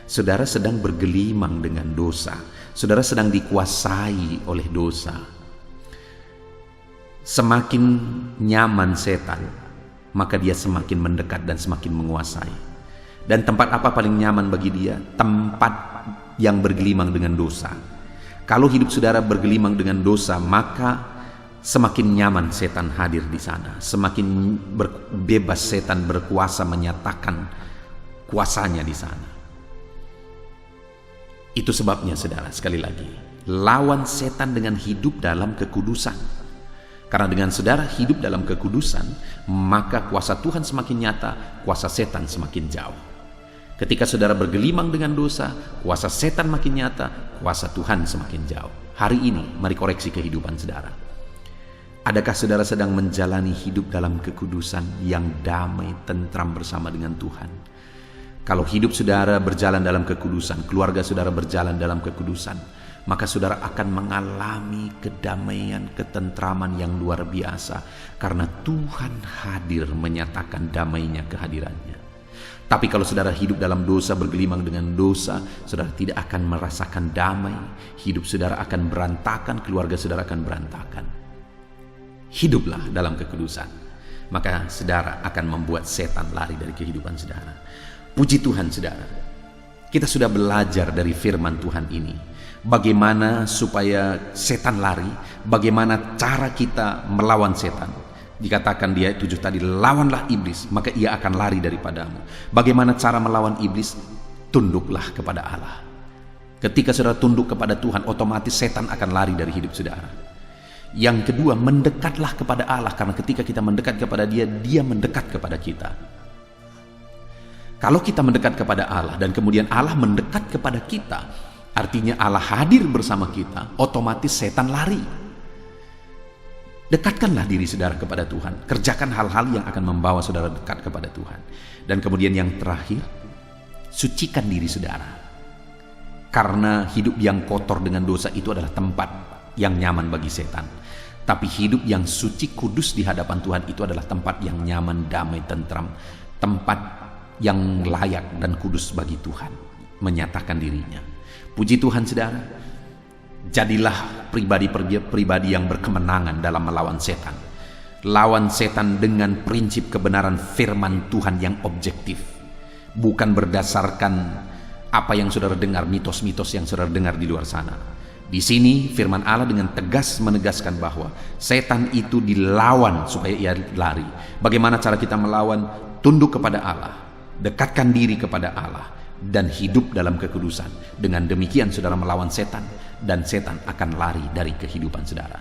saudara sedang bergelimang dengan dosa? Saudara sedang dikuasai oleh dosa. Semakin nyaman setan, maka dia semakin mendekat dan semakin menguasai. Dan tempat apa paling nyaman bagi dia? Tempat yang bergelimang dengan dosa. Kalau hidup saudara bergelimang dengan dosa, maka semakin nyaman setan hadir di sana. Semakin bebas setan berkuasa menyatakan kuasanya di sana. Itu sebabnya saudara, sekali lagi, lawan setan dengan hidup dalam kekudusan. Karena dengan saudara hidup dalam kekudusan, maka kuasa Tuhan semakin nyata, kuasa setan semakin jauh. Ketika saudara bergelimang dengan dosa, kuasa setan makin nyata, kuasa Tuhan semakin jauh. Hari ini, mari koreksi kehidupan saudara. Adakah saudara sedang menjalani hidup dalam kekudusan yang damai, tentram bersama dengan Tuhan? Kalau hidup saudara berjalan dalam kekudusan, keluarga saudara berjalan dalam kekudusan, maka saudara akan mengalami kedamaian, ketentraman yang luar biasa. Karena Tuhan hadir menyatakan damainya kehadirannya. Tapi kalau saudara hidup dalam dosa, bergelimang dengan dosa, saudara tidak akan merasakan damai. Hidup saudara akan berantakan, keluarga saudara akan berantakan. Hiduplah dalam kekudusan, maka saudara akan membuat setan lari dari kehidupan saudara. Puji Tuhan saudara, kita sudah belajar dari firman Tuhan ini, bagaimana supaya setan lari, bagaimana cara kita melawan setan. Dikatakan di ayat 7 tadi, lawanlah iblis, maka ia akan lari daripadamu. Bagaimana cara melawan iblis? Tunduklah kepada Allah. Ketika saudara tunduk kepada Tuhan, otomatis setan akan lari dari hidup saudara. Yang kedua, mendekatlah kepada Allah, karena ketika kita mendekat kepada Dia, Dia mendekat kepada kita. Kalau kita mendekat kepada Allah dan kemudian Allah mendekat kepada kita, artinya Allah hadir bersama kita, otomatis setan lari. Dekatkanlah diri saudara kepada Tuhan. Kerjakan hal-hal yang akan membawa saudara dekat kepada Tuhan. Dan kemudian yang terakhir, sucikan diri saudara. Karena hidup yang kotor dengan dosa itu adalah tempat yang nyaman bagi setan. Tapi hidup yang suci, kudus di hadapan Tuhan itu adalah tempat yang nyaman, damai, tentram. Tempat yang layak dan kudus bagi Tuhan menyatakan dirinya. Puji Tuhan saudara. Jadilah pribadi yang berkemenangan dalam melawan setan. Lawan setan dengan prinsip kebenaran firman Tuhan yang objektif, bukan berdasarkan apa yang saudara dengar, mitos-mitos yang saudara dengar di luar sana. Di sini firman Allah dengan tegas menegaskan bahwa setan itu dilawan supaya ia lari. Bagaimana cara kita melawan? Tunduk kepada Allah, dekatkan diri kepada Allah, dan hidup dalam kekudusan. Dengan demikian saudara melawan setan, dan setan akan lari dari kehidupan saudara.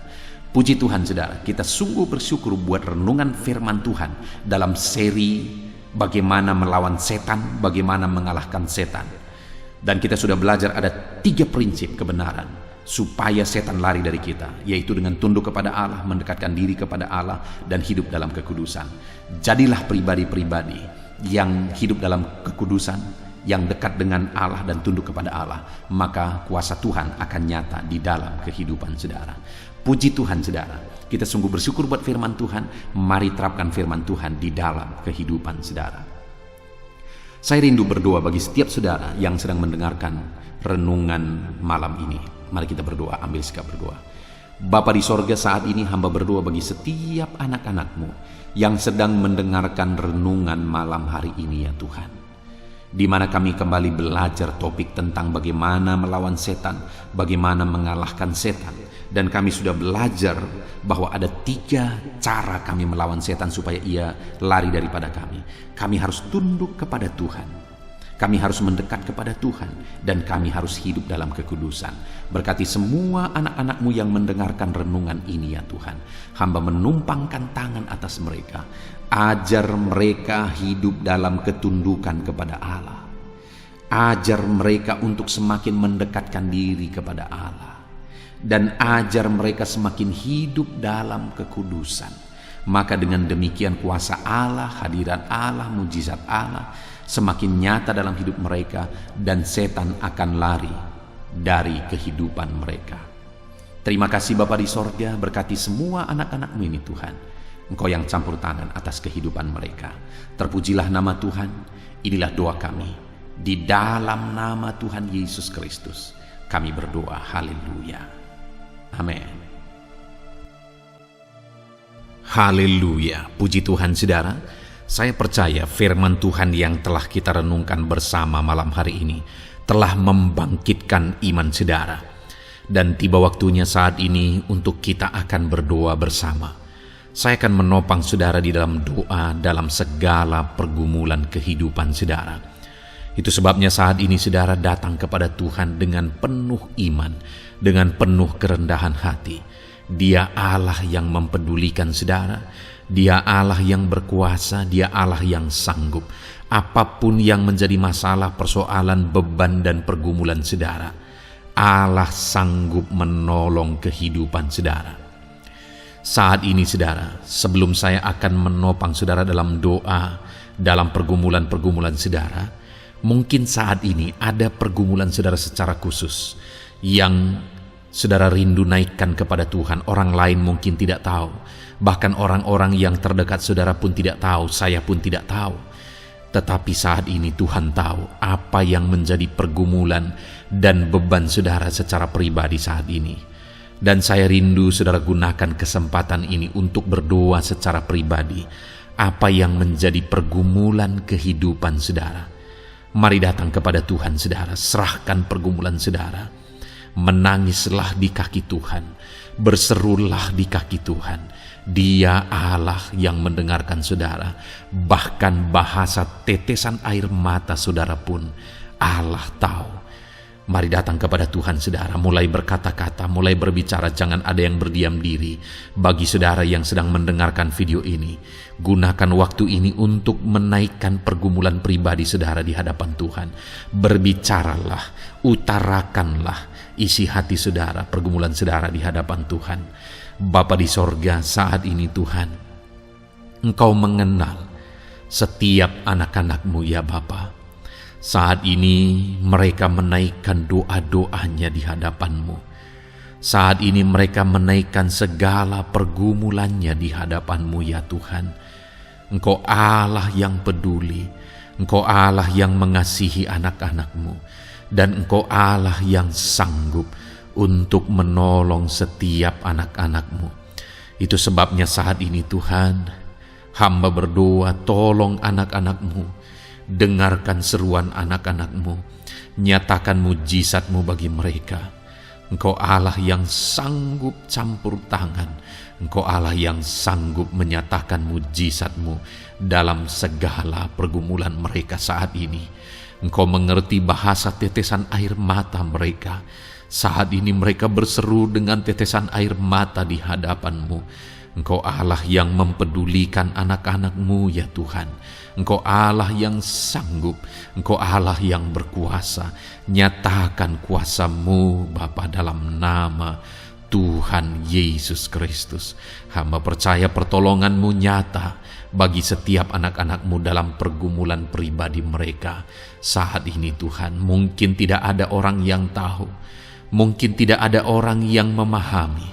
Puji Tuhan saudara, kita sungguh bersyukur buat renungan firman Tuhan dalam seri bagaimana melawan setan, bagaimana mengalahkan setan. Dan kita sudah belajar ada 3 prinsip kebenaran supaya setan lari dari kita, yaitu dengan tunduk kepada Allah, mendekatkan diri kepada Allah, dan hidup dalam kekudusan. Jadilah pribadi-pribadi yang hidup dalam kekudusan, yang dekat dengan Allah dan tunduk kepada Allah, maka kuasa Tuhan akan nyata di dalam kehidupan saudara. Puji Tuhan saudara, kita sungguh bersyukur buat firman Tuhan. Mari terapkan firman Tuhan di dalam kehidupan saudara. Saya rindu berdoa bagi setiap saudara yang sedang mendengarkan renungan malam ini. Mari kita berdoa, ambil sikap berdoa. Bapa di sorga, saat ini hamba berdoa bagi setiap anak-anak-Mu yang sedang mendengarkan renungan malam hari ini ya Tuhan, di mana kami kembali belajar topik tentang bagaimana melawan setan, bagaimana mengalahkan setan. Dan kami sudah belajar bahwa ada 3 cara kami melawan setan supaya ia lari daripada kami. Kami harus tunduk kepada Tuhan. Kami harus mendekat kepada Tuhan dan kami harus hidup dalam kekudusan. Berkati semua anak-anak-Mu yang mendengarkan renungan ini ya Tuhan. Hamba menumpangkan tangan atas mereka. Ajar mereka hidup dalam ketundukan kepada Allah. Ajar mereka untuk semakin mendekatkan diri kepada Allah. Dan ajar mereka semakin hidup dalam kekudusan. Maka dengan demikian kuasa Allah, hadirat Allah, mujizat Allah semakin nyata dalam hidup mereka dan setan akan lari dari kehidupan mereka. Terima kasih Bapa di sorga, berkati semua anak-anak-Mu ini Tuhan. Engkau yang campur tangan atas kehidupan mereka. Terpujilah nama Tuhan, inilah doa kami. Di dalam nama Tuhan Yesus Kristus kami berdoa, haleluya. Amin. Haleluya, puji Tuhan saudara. Saya percaya firman Tuhan yang telah kita renungkan bersama malam hari ini telah membangkitkan iman saudara. Dan tiba waktunya saat ini untuk kita akan berdoa bersama. Saya akan menopang saudara di dalam doa dalam segala pergumulan kehidupan saudara. Itu sebabnya saat ini saudara datang kepada Tuhan dengan penuh iman, dengan penuh kerendahan hati. Dia Allah yang mempedulikan saudara. Dia Allah yang berkuasa. Dia Allah yang sanggup. Apapun yang menjadi masalah, persoalan, beban, dan pergumulan saudara, Allah sanggup menolong kehidupan saudara. Saat ini saudara, sebelum saya akan menopang saudara dalam doa, dalam pergumulan-pergumulan saudara, mungkin saat ini ada pergumulan saudara secara khusus yang saudara rindu naikkan kepada Tuhan. Orang lain mungkin tidak tahu. Bahkan orang-orang yang terdekat saudara pun tidak tahu. Saya pun tidak tahu. Tetapi saat ini Tuhan tahu apa yang menjadi pergumulan dan beban saudara secara pribadi saat ini. Dan saya rindu saudara gunakan kesempatan ini untuk berdoa secara pribadi. Apa yang menjadi pergumulan kehidupan saudara. Mari datang kepada Tuhan saudara. Serahkan pergumulan saudara. Menangislah di kaki Tuhan, berserulah di kaki Tuhan. Dia Allah yang mendengarkan saudara. Bahkan bahasa tetesan air mata saudara pun Allah tahu. Mari datang kepada Tuhan saudara, mulai berkata-kata, mulai berbicara, jangan ada yang berdiam diri. Bagi saudara yang sedang mendengarkan video ini, gunakan waktu ini untuk menaikkan pergumulan pribadi saudara di hadapan Tuhan. Berbicaralah, utarakanlah isi hati saudara, pergumulan saudara di hadapan Tuhan. Bapa di sorga, saat ini Tuhan, Engkau mengenal setiap anak-anak-Mu ya Bapa. Saat ini mereka menaikkan doa-doanya di hadapan-Mu. Saat ini mereka menaikkan segala pergumulannya di hadapan-Mu ya Tuhan. Engkau Allah yang peduli, Engkau Allah yang mengasihi anak-anak-Mu, dan Engkau Allah yang sanggup untuk menolong setiap anak-anak-Mu. Itu sebabnya saat ini Tuhan, hamba berdoa, tolong anak-anak-Mu. Dengarkan seruan anak-anak-Mu, nyatakan mujizat-Mu bagi mereka. Engkau Allah yang sanggup campur tangan, Engkau Allah yang sanggup menyatakan mujizat-Mu dalam segala pergumulan mereka saat ini. Engkau mengerti bahasa tetesan air mata mereka. Saat ini mereka berseru dengan tetesan air mata di hadapan-Mu. Engkau Allah yang mempedulikan anak-anak-Mu ya Tuhan. Engkau Allah yang sanggup, Engkau Allah yang berkuasa. Nyatakan kuasa-Mu Bapa dalam nama Tuhan Yesus Kristus. Hamba percaya pertolongan-Mu nyata bagi setiap anak-anak-Mu dalam pergumulan pribadi mereka. Saat ini Tuhan, mungkin tidak ada orang yang tahu, mungkin tidak ada orang yang memahami,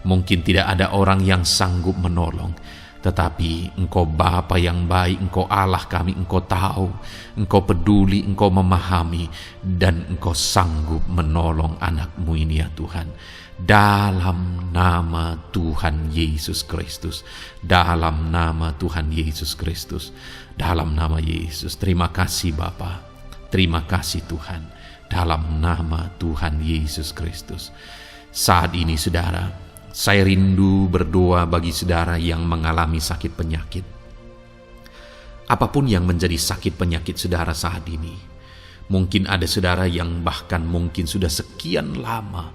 mungkin tidak ada orang yang sanggup menolong. Tetapi Engkau Bapa yang baik, Engkau Allah kami, Engkau tahu, Engkau peduli, Engkau memahami, dan Engkau sanggup menolong anak-Mu ini ya Tuhan. Dalam nama Tuhan Yesus Kristus, dalam nama Tuhan Yesus Kristus, dalam nama Yesus. Terima kasih Bapa, terima kasih Tuhan, dalam nama Tuhan Yesus Kristus. Saat ini saudara, saya rindu berdoa bagi saudara yang mengalami sakit penyakit. Apapun yang menjadi sakit penyakit saudara saat ini, Mungkin ada saudara yang bahkan mungkin sudah sekian lama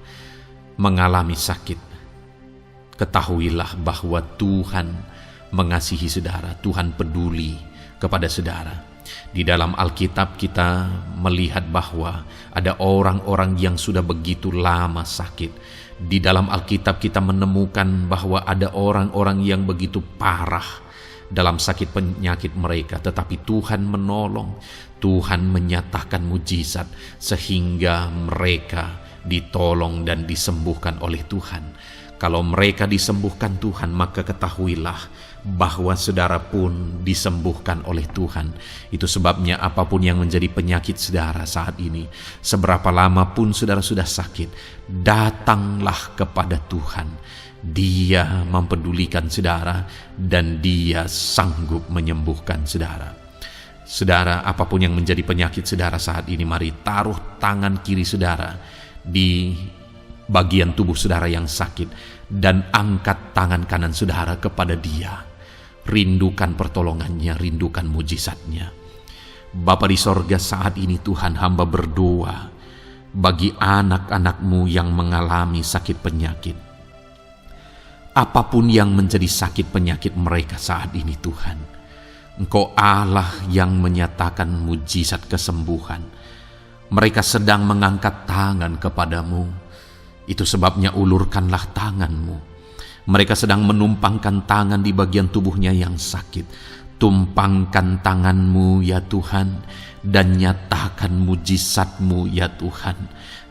mengalami sakit. Ketahuilah bahwa Tuhan mengasihi saudara, Tuhan peduli kepada saudara. Di dalam Alkitab kita melihat bahwa ada orang-orang yang sudah begitu lama sakit. Di dalam Alkitab kita menemukan bahwa ada orang-orang yang begitu parah dalam sakit penyakit mereka, tetapi Tuhan menolong, Tuhan menyatakan mujizat sehingga mereka ditolong dan disembuhkan oleh Tuhan. Kalau mereka disembuhkan Tuhan, maka ketahuilah bahwa saudara pun disembuhkan oleh Tuhan. Itu sebabnya apapun yang menjadi penyakit saudara saat ini, seberapa lama pun saudara sudah sakit, datanglah kepada Tuhan. Dia mempedulikan saudara dan Dia sanggup menyembuhkan saudara. Saudara, apapun yang menjadi penyakit saudara saat ini, mari taruh tangan kiri saudara di bagian tubuh saudara yang sakit dan angkat tangan kanan saudara kepada Dia. Rindukan pertolongannya, rindukan mujizatnya. Bapa di sorga, saat ini Tuhan, hamba berdoa bagi anak-anak-Mu yang mengalami sakit penyakit. Apapun yang menjadi sakit penyakit mereka saat ini Tuhan, Engkau Allah yang menyatakan mujizat kesembuhan. Mereka sedang mengangkat tangan kepadamu. Itu sebabnya ulurkanlah tangan-Mu. Mereka sedang menumpangkan tangan di bagian tubuhnya yang sakit. Tumpangkan tangan-Mu ya Tuhan, dan nyatakan mujizat-Mu ya Tuhan.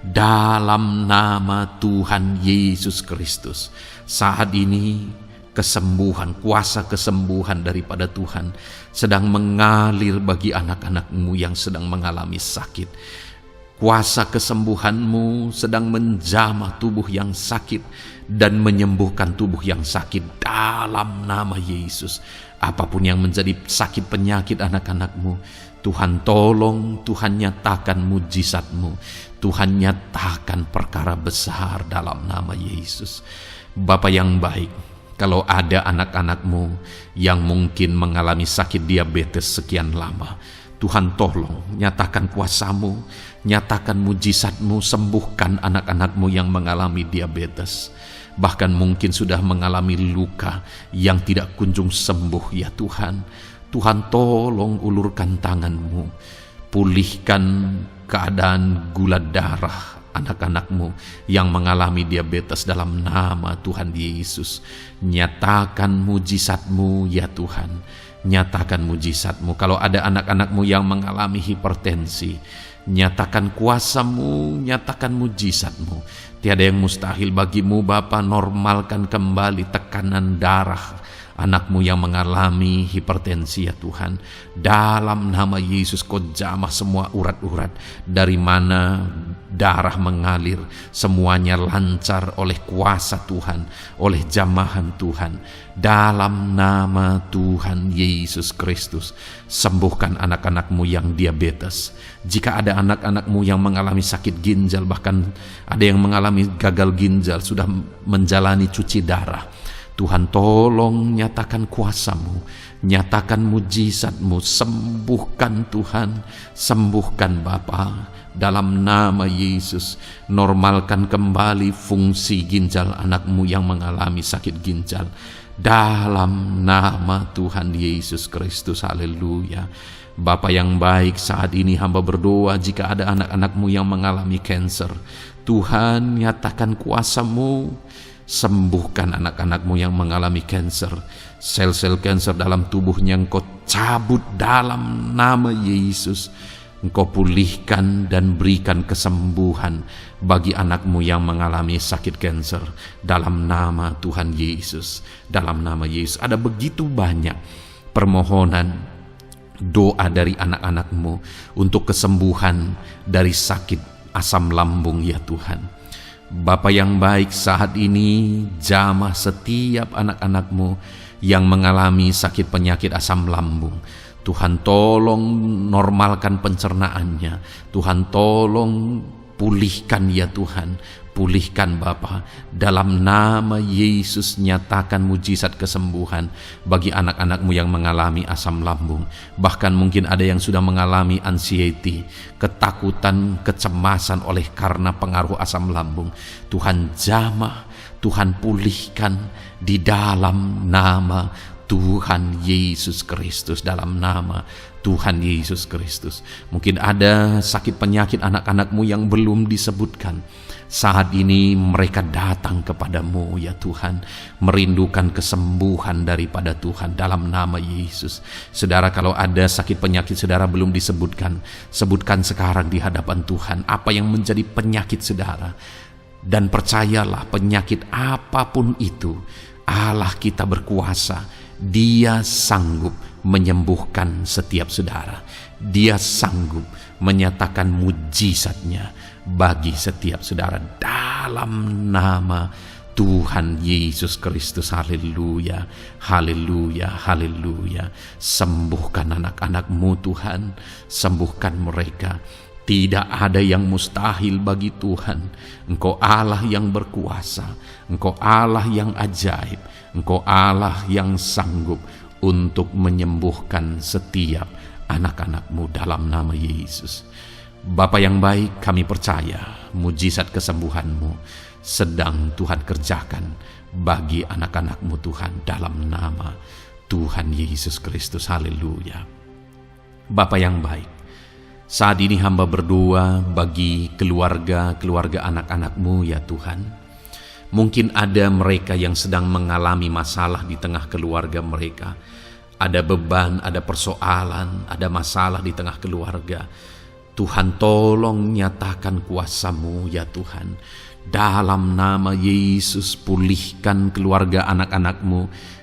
Dalam nama Tuhan Yesus Kristus, saat ini kesembuhan, kuasa kesembuhan daripada Tuhan sedang mengalir bagi anak-anak-Mu yang sedang mengalami sakit. Kuasa kesembuhan-Mu sedang menjamah tubuh yang sakit dan menyembuhkan tubuh yang sakit dalam nama Yesus. Apapun yang menjadi sakit penyakit anak-anak-Mu, Tuhan tolong, Tuhan nyatakan mujizat-Mu, Tuhan nyatakan perkara besar dalam nama Yesus. Bapa yang baik, kalau ada anak-anak-Mu yang mungkin mengalami sakit diabetes sekian lama, Tuhan tolong, nyatakan kuasa-Mu, nyatakan mujizat-Mu, sembuhkan anak-anak-Mu yang mengalami diabetes. Bahkan mungkin sudah mengalami luka yang tidak kunjung sembuh ya Tuhan. Tuhan tolong ulurkan tangan-Mu, pulihkan keadaan gula darah anak-anak-Mu yang mengalami diabetes dalam nama Tuhan Yesus. Nyatakan mujizat-Mu ya Tuhan, nyatakan mujizat-Mu. Kalau ada anak-anak-Mu yang mengalami hipertensi, nyatakan kuasa-Mu, nyatakan mujizat-Mu. Tiada yang mustahil bagi-Mu Bapa. Normalkan kembali tekanan darah anak-Mu yang mengalami hipertensi ya Tuhan. Dalam nama Yesus, Kau jamah semua urat-urat dari mana darah mengalir, semuanya lancar oleh kuasa Tuhan, oleh jamahan Tuhan. Dalam nama Tuhan Yesus Kristus, sembuhkan anak-anak-Mu yang diabetes. Jika ada anak-anak-Mu yang mengalami sakit ginjal, bahkan ada yang mengalami gagal ginjal, sudah menjalani cuci darah, Tuhan tolong nyatakan kuasa-Mu, nyatakan mujizat-Mu, sembuhkan Tuhan, sembuhkan Bapa. Dalam nama Yesus, normalkan kembali fungsi ginjal anak-Mu yang mengalami sakit ginjal. Dalam nama Tuhan Yesus Kristus, haleluya. Bapa yang baik, saat ini hamba berdoa jika ada anak-anak-Mu yang mengalami kanker, Tuhan nyatakan kuasa-Mu, sembuhkan anak-anak-Mu yang mengalami kanker. Sel-sel kanker dalam tubuhnya Engkau cabut dalam nama Yesus. Engkau pulihkan dan berikan kesembuhan bagi anak-Mu yang mengalami sakit kanker dalam nama Tuhan Yesus. Dalam nama Yesus. Ada begitu banyak permohonan doa dari anak-anak-Mu untuk kesembuhan dari sakit asam lambung ya Tuhan. Bapa yang baik, saat ini jamah setiap anak-anak-Mu yang mengalami sakit penyakit asam lambung. Tuhan tolong normalkan pencernaannya. Tuhan tolong Pulihkan ya Tuhan, pulihkan Bapa. Dalam nama Yesus nyatakan mujizat kesembuhan bagi anak-anak-Mu yang mengalami asam lambung. Bahkan mungkin ada yang sudah mengalami anxiety, ketakutan, kecemasan oleh karena pengaruh asam lambung. Tuhan jamah, Tuhan pulihkan di dalam nama Tuhan Yesus Kristus, dalam nama Tuhan Yesus Kristus. Mungkin ada sakit penyakit anak-anak-Mu yang belum disebutkan. Saat ini mereka datang kepadamu ya Tuhan, merindukan kesembuhan daripada Tuhan dalam nama Yesus. Saudara, kalau ada sakit penyakit saudara belum disebutkan, sebutkan sekarang di hadapan Tuhan apa yang menjadi penyakit saudara. Dan percayalah, penyakit apapun itu, Allah kita berkuasa. Dia sanggup menyembuhkan setiap saudara. Dia sanggup menyatakan mujizatnya bagi setiap saudara dalam nama Tuhan Yesus Kristus. Haleluya, haleluya, haleluya. Sembuhkan anak-anak-Mu Tuhan, sembuhkan mereka. Tidak ada yang mustahil bagi Tuhan. Engkau Allah yang berkuasa, Engkau Allah yang ajaib, Engkau Allah yang sanggup untuk menyembuhkan setiap anak-anak-Mu dalam nama Yesus. Bapa yang baik, kami percaya mujizat kesembuhan-Mu sedang Tuhan kerjakan bagi anak-anak-Mu Tuhan dalam nama Tuhan Yesus Kristus. Haleluya. Bapa yang baik, saat ini hamba berdoa bagi keluarga anak-anak-Mu ya Tuhan. Mungkin ada mereka yang sedang mengalami masalah di tengah keluarga mereka. Ada beban, ada persoalan, ada masalah di tengah keluarga. Tuhan, tolong nyatakan kuasa-Mu ya Tuhan. Dalam nama Yesus, pulihkan keluarga anak-anak-Mu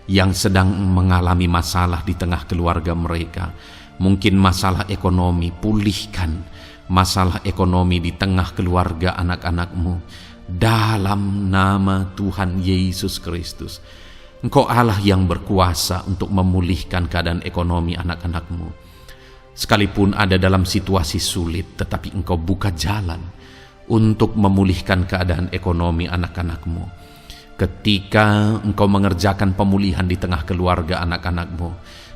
yang sedang mengalami masalah di tengah keluarga mereka. Mungkin masalah ekonomi, pulihkan masalah ekonomi di tengah keluarga anak-anak-Mu dalam nama Tuhan Yesus Kristus. Engkau Allah yang berkuasa untuk memulihkan keadaan ekonomi anak-anak-Mu. Sekalipun ada dalam situasi sulit, tetapi Engkau buka jalan untuk memulihkan keadaan ekonomi anak-anak-Mu. Ketika Engkau mengerjakan pemulihan di tengah keluarga anak-anak-Mu,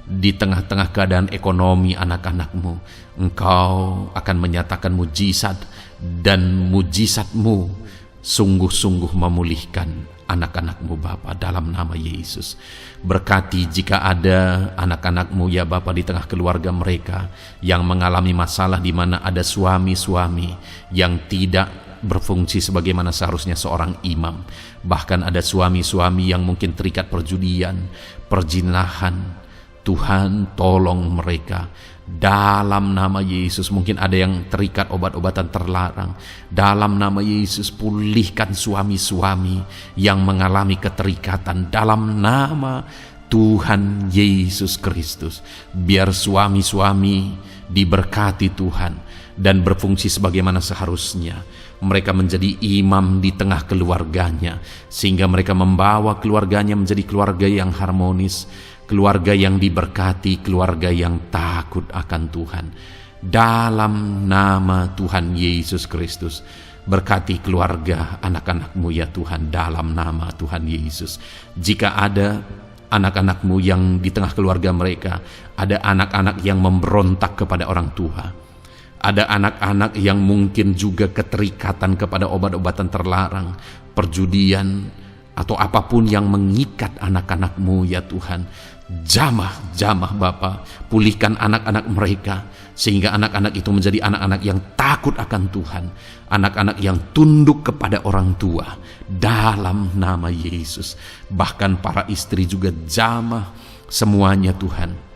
di tengah-tengah keadaan ekonomi anak-anak-Mu, Engkau akan menyatakan mujizat, dan mujizat-Mu sungguh-sungguh memulihkan anak-anak-Mu Bapa dalam nama Yesus. Berkati jika ada anak-anak-Mu ya Bapa di tengah keluarga mereka yang mengalami masalah di mana ada suami-suami yang tidak berfungsi sebagaimana seharusnya seorang imam. Bahkan ada suami-suami yang mungkin terikat perjudian, perjinahan. Tuhan, tolong mereka dalam nama Yesus. Mungkin ada yang terikat obat-obatan terlarang. Dalam nama Yesus, pulihkan suami-suami yang mengalami keterikatan dalam nama Tuhan Yesus Kristus. Biar suami-suami diberkati Tuhan dan berfungsi sebagaimana seharusnya. Mereka menjadi imam di tengah keluarganya, sehingga mereka membawa keluarganya menjadi keluarga yang harmonis, keluarga yang diberkati, keluarga yang takut akan Tuhan. Dalam nama Tuhan Yesus Kristus, berkati keluarga anak-anak-Mu ya Tuhan, dalam nama Tuhan Yesus. Jika ada anak-anak-Mu yang di tengah keluarga mereka, ada anak-anak yang memberontak kepada orang tua, ada anak-anak yang mungkin juga keterikatan kepada obat-obatan terlarang, perjudian, atau apapun yang mengikat anak-anak-Mu ya Tuhan, jamah Bapa, pulihkan anak-anak mereka, sehingga anak-anak itu menjadi anak-anak yang takut akan Tuhan, anak-anak yang tunduk kepada orang tua dalam nama Yesus. Bahkan para istri juga jamah semuanya Tuhan,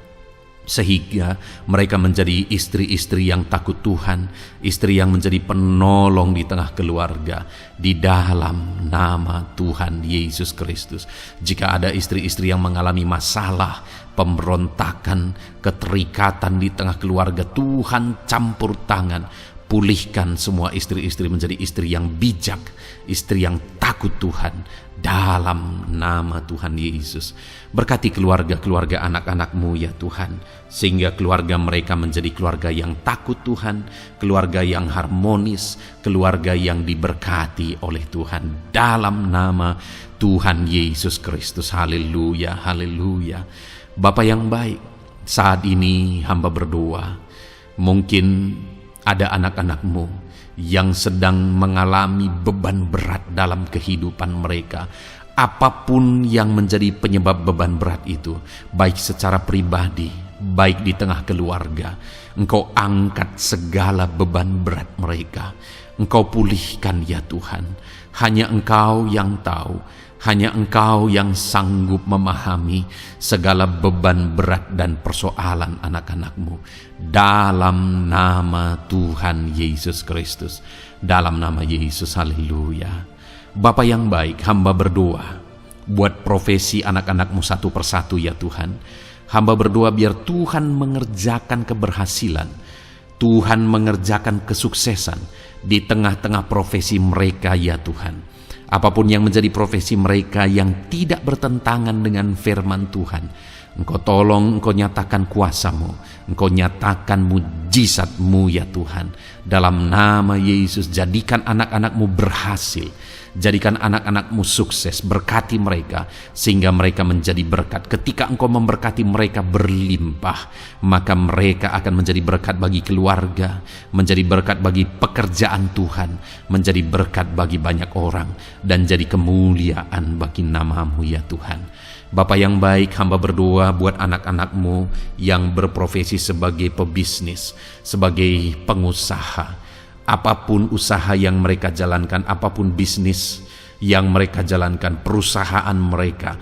sehingga mereka menjadi istri-istri yang takut Tuhan, istri yang menjadi penolong di tengah keluarga, di dalam nama Tuhan Yesus Kristus. Jika ada istri-istri yang mengalami masalah, pemberontakan, keterikatan di tengah keluarga, Tuhan campur tangan, pulihkan semua istri-istri menjadi istri yang bijak, istri yang takut Tuhan dalam nama Tuhan Yesus. Berkati keluarga-keluarga anak-anak-Mu ya Tuhan, sehingga keluarga mereka menjadi keluarga yang takut Tuhan, keluarga yang harmonis, keluarga yang diberkati oleh Tuhan dalam nama Tuhan Yesus Kristus. Haleluya, haleluya. Bapa yang baik, saat ini hamba berdoa, mungkin ada anak-anak-Mu yang sedang mengalami beban berat dalam kehidupan mereka. Apapun yang menjadi penyebab beban berat itu, baik secara pribadi, baik di tengah keluarga, Engkau angkat segala beban berat mereka. Engkau pulihkan ya Tuhan. Hanya Engkau yang tahu, hanya Engkau yang sanggup memahami segala beban berat dan persoalan anak-anak-Mu. Dalam nama Tuhan Yesus Kristus. Dalam nama Yesus, haleluya. Bapa yang baik, hamba berdoa buat profesi anak-anak-Mu satu persatu ya Tuhan. Hamba berdoa biar Tuhan mengerjakan keberhasilan, Tuhan mengerjakan kesuksesan di tengah-tengah profesi mereka ya Tuhan. Apapun yang menjadi profesi mereka yang tidak bertentangan dengan firman Tuhan, Engkau tolong, Engkau nyatakan kuasa-Mu, Engkau nyatakan mujizat-Mu ya Tuhan. Dalam nama Yesus, jadikan anak-anak-Mu berhasil, jadikan anak-anak-Mu sukses, berkati mereka sehingga mereka menjadi berkat. Ketika Engkau memberkati mereka berlimpah, maka mereka akan menjadi berkat bagi keluarga, menjadi berkat bagi pekerjaan Tuhan, menjadi berkat bagi banyak orang, dan jadi kemuliaan bagi nama-Mu ya Tuhan. Bapa yang baik, hamba berdoa buat anak-anak-Mu yang berprofesi sebagai pebisnis, sebagai pengusaha. Apapun usaha yang mereka jalankan, apapun bisnis yang mereka jalankan, perusahaan mereka,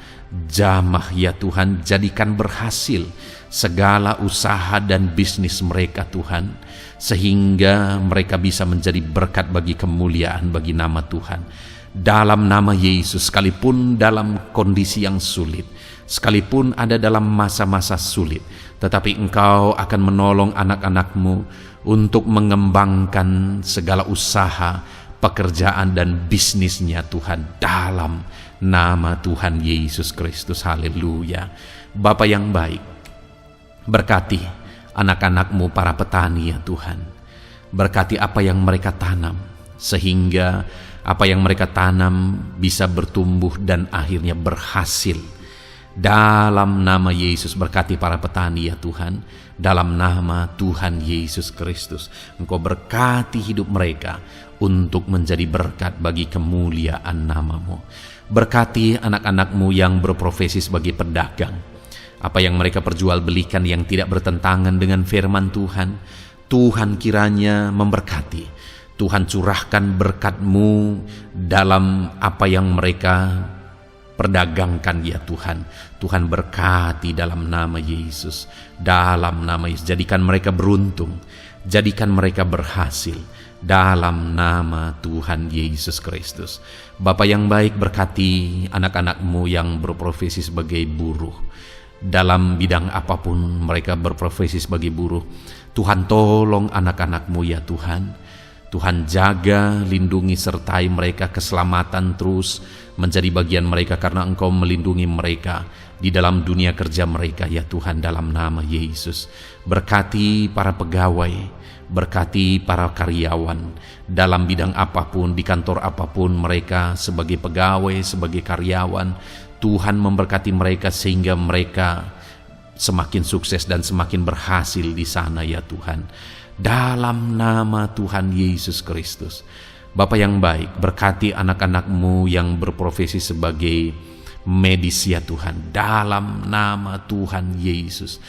jamah ya Tuhan, jadikan berhasil segala usaha dan bisnis mereka Tuhan, sehingga mereka bisa menjadi berkat bagi kemuliaan bagi nama Tuhan. Dalam nama Yesus, sekalipun dalam kondisi yang sulit, sekalipun ada dalam masa-masa sulit, tetapi Engkau akan menolong anak-anak-Mu untuk mengembangkan segala usaha, pekerjaan dan bisnisnya Tuhan, dalam nama Tuhan Yesus Kristus. Haleluya. Bapa yang baik, berkati anak-anak-Mu para petani ya Tuhan. Berkati apa yang mereka tanam, sehingga apa yang mereka tanam bisa bertumbuh dan akhirnya berhasil. Dalam nama Yesus, berkati para petani ya Tuhan. Dalam nama Tuhan Yesus Kristus, Engkau berkati hidup mereka untuk menjadi berkat bagi kemuliaan nama-Mu. Berkati anak-anak-Mu yang berprofesi sebagai pedagang. Apa yang mereka perjualbelikan yang tidak bertentangan dengan firman Tuhan, Tuhan kiranya memberkati. Tuhan curahkan berkat-Mu dalam apa yang mereka perdagangkan ya Tuhan. Tuhan berkati dalam nama Yesus. Dalam nama Yesus, jadikan mereka beruntung, jadikan mereka berhasil dalam nama Tuhan Yesus Kristus. Bapa yang baik, berkati anak-anak-Mu yang berprofesi sebagai buruh. Dalam bidang apapun mereka berprofesi sebagai buruh, Tuhan tolong anak-anak-Mu ya Tuhan. Tuhan jaga, lindungi, sertai mereka, keselamatan terus menjadi bagian mereka karena Engkau melindungi mereka di dalam dunia kerja mereka ya Tuhan, dalam nama Yesus. Berkati para pegawai, berkati para karyawan dalam bidang apapun, di kantor apapun mereka sebagai pegawai, sebagai karyawan. Tuhan memberkati mereka sehingga mereka semakin sukses dan semakin berhasil di sana ya Tuhan. Dalam nama Tuhan Yesus Kristus. Bapa yang baik, berkati anak-anak-Mu yang berprofesi sebagai medis ya Tuhan. Dalam nama Tuhan Yesus.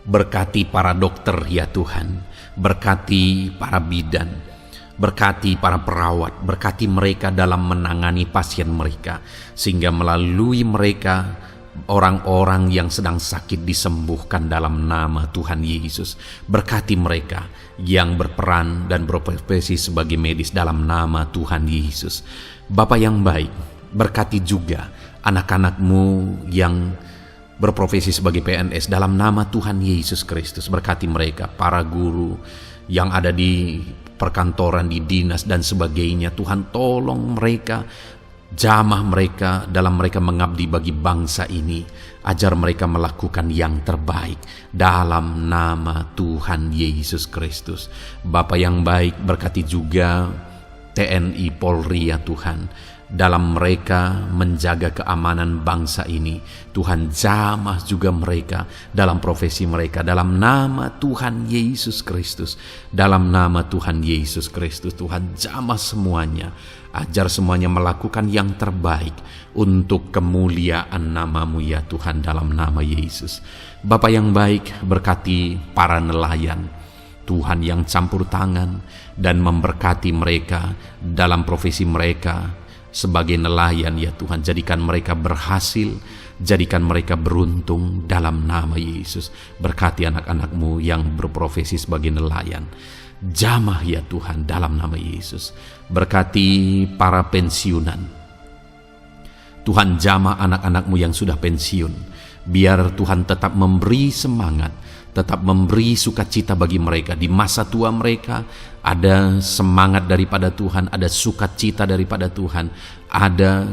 Berkati para dokter ya Tuhan. Berkati para bidan. Berkati para perawat. Berkati mereka dalam menangani pasien mereka, sehingga melalui mereka orang-orang yang sedang sakit disembuhkan dalam nama Tuhan Yesus. Berkati mereka yang berperan dan berprofesi sebagai medis dalam nama Tuhan Yesus. Bapa yang baik, berkati juga anak-anak-Mu yang berprofesi sebagai PNS dalam nama Tuhan Yesus Kristus. Berkati mereka, para guru yang ada di perkantoran, di dinas dan sebagainya. Tuhan tolong mereka Jamah mereka dalam mereka mengabdi bagi bangsa ini. Ajar mereka melakukan yang terbaik dalam nama Tuhan Yesus Kristus. Bapa yang baik, berkati juga TNI Polri ya Tuhan. Dalam mereka menjaga keamanan bangsa ini, Tuhan jamah juga mereka dalam profesi mereka. Dalam nama Tuhan Yesus Kristus. Dalam nama Tuhan Yesus Kristus, Tuhan jamah semuanya. Ajar semuanya melakukan yang terbaik untuk kemuliaan nama-Mu ya Tuhan, dalam nama Yesus. Bapa yang baik, berkati para nelayan Tuhan yang campur tangan dan memberkati mereka dalam profesi mereka sebagai nelayan ya Tuhan. Jadikan mereka berhasil, jadikan mereka beruntung dalam nama Yesus. Berkati anak-anak-Mu yang berprofesi sebagai nelayan. Jamah ya Tuhan dalam nama Yesus. Berkati para pensiunan. Tuhan jamah anak-anak-Mu yang sudah pensiun. Biar Tuhan tetap memberi semangat, tetap memberi sukacita bagi mereka. Di masa tua mereka ada semangat daripada Tuhan, ada sukacita daripada Tuhan, ada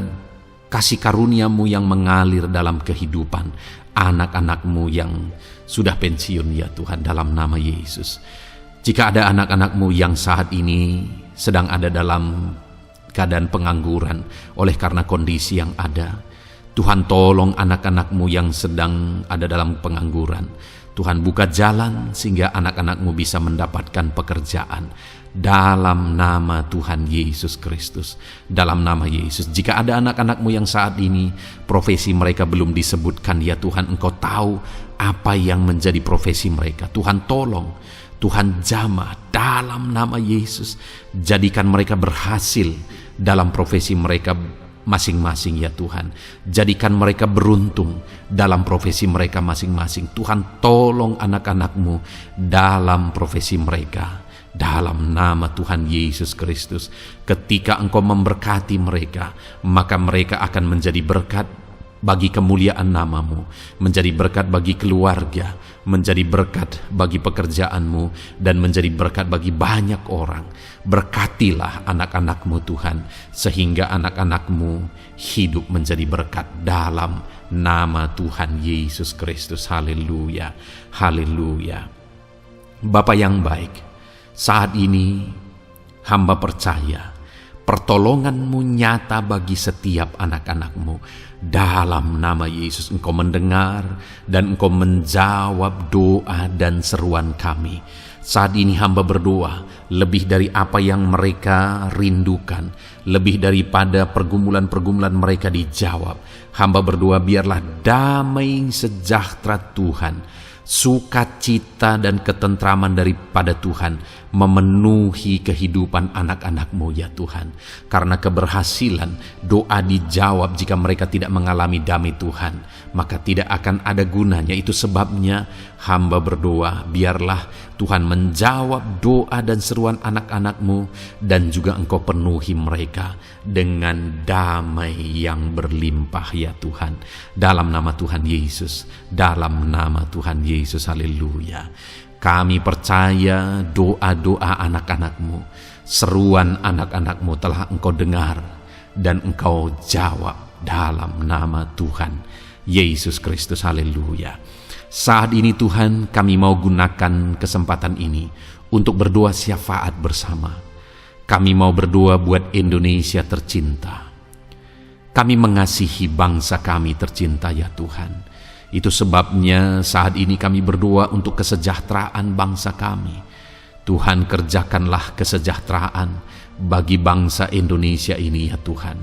kasih karunia-Mu yang mengalir dalam kehidupan anak-anak-Mu yang sudah pensiun ya Tuhan, dalam nama Yesus. Jika ada anak-anak-Mu yang saat ini sedang ada dalam keadaan pengangguran oleh karena kondisi yang ada, Tuhan tolong anak-anak-Mu yang sedang ada dalam pengangguran. Tuhan buka jalan sehingga anak-anak-Mu bisa mendapatkan pekerjaan. Dalam nama Tuhan Yesus Kristus. Dalam nama Yesus. Jika ada anak-anak-Mu yang saat ini profesi mereka belum disebutkan, ya Tuhan, Engkau tahu apa yang menjadi profesi mereka. Tuhan tolong, Tuhan jamah dalam nama Yesus. Jadikan mereka berhasil dalam profesi mereka masing-masing ya Tuhan. Jadikan mereka beruntung dalam profesi mereka masing-masing. Tuhan tolong anak-anak-Mu dalam profesi mereka. Dalam nama Tuhan Yesus Kristus. Ketika Engkau memberkati mereka, maka mereka akan menjadi berkat bagi kemuliaan nama-Mu, menjadi berkat bagi keluarga, menjadi berkat bagi pekerjaan-Mu, dan menjadi berkat bagi banyak orang. Berkatilah anak-anak-Mu Tuhan, sehingga anak-anak-Mu hidup menjadi berkat dalam nama Tuhan Yesus Kristus. Haleluya, haleluya. Bapa yang baik, saat ini hamba percaya pertolongan-Mu nyata bagi setiap anak-anak-Mu. Dalam nama Yesus Engkau mendengar dan Engkau menjawab doa dan seruan kami. Saat ini hamba berdoa lebih dari apa yang mereka rindukan, lebih daripada pergumulan-pergumulan mereka dijawab. Hamba berdoa biarlah damai sejahtera Tuhan, sukacita dan ketentraman daripada Tuhan memenuhi kehidupan anak-anak-Mu ya Tuhan. Karena keberhasilan doa dijawab jika mereka tidak mengalami damai Tuhan, maka tidak akan ada gunanya. Itu sebabnya hamba berdoa biarlah Tuhan menjawab doa dan seruan anak-anak-Mu, dan juga Engkau penuhi mereka dengan damai yang berlimpah ya Tuhan. Dalam nama Tuhan Yesus, dalam nama Tuhan Yesus, haleluya. Kami percaya doa-doa anak-anak-Mu, seruan anak-anak-Mu telah Engkau dengar dan Engkau jawab dalam nama Tuhan Yesus Kristus, haleluya. Saat ini Tuhan, kami mau gunakan kesempatan ini untuk berdoa syafaat bersama. Kami mau berdoa buat Indonesia tercinta. Kami mengasihi bangsa kami tercinta ya Tuhan. Itu sebabnya saat ini kami berdoa untuk kesejahteraan bangsa kami. Tuhan, kerjakanlah kesejahteraan bagi bangsa Indonesia ini ya Tuhan.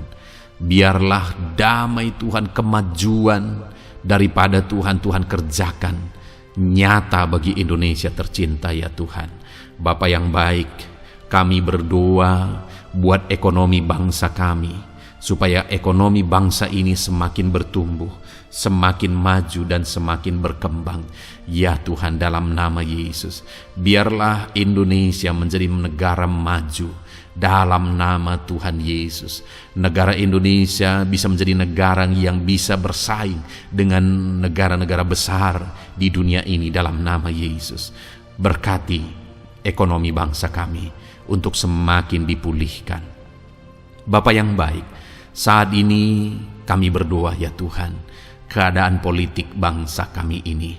Biarlah damai Tuhan, kemajuan daripada Tuhan kerjakan nyata bagi Indonesia tercinta ya Tuhan. Bapa yang baik, kami berdoa buat ekonomi bangsa kami, supaya ekonomi bangsa ini semakin bertumbuh, semakin maju dan semakin berkembang. Ya Tuhan, dalam nama Yesus, biarlah Indonesia menjadi negara maju. Dalam nama Tuhan Yesus, negara Indonesia bisa menjadi negara yang bisa bersaing dengan negara-negara besar di dunia ini. Dalam nama Yesus, berkati ekonomi bangsa kami untuk semakin dipulihkan. Bapa yang baik, Saat ini kami berdoa ya Tuhan, keadaan politik bangsa kami ini.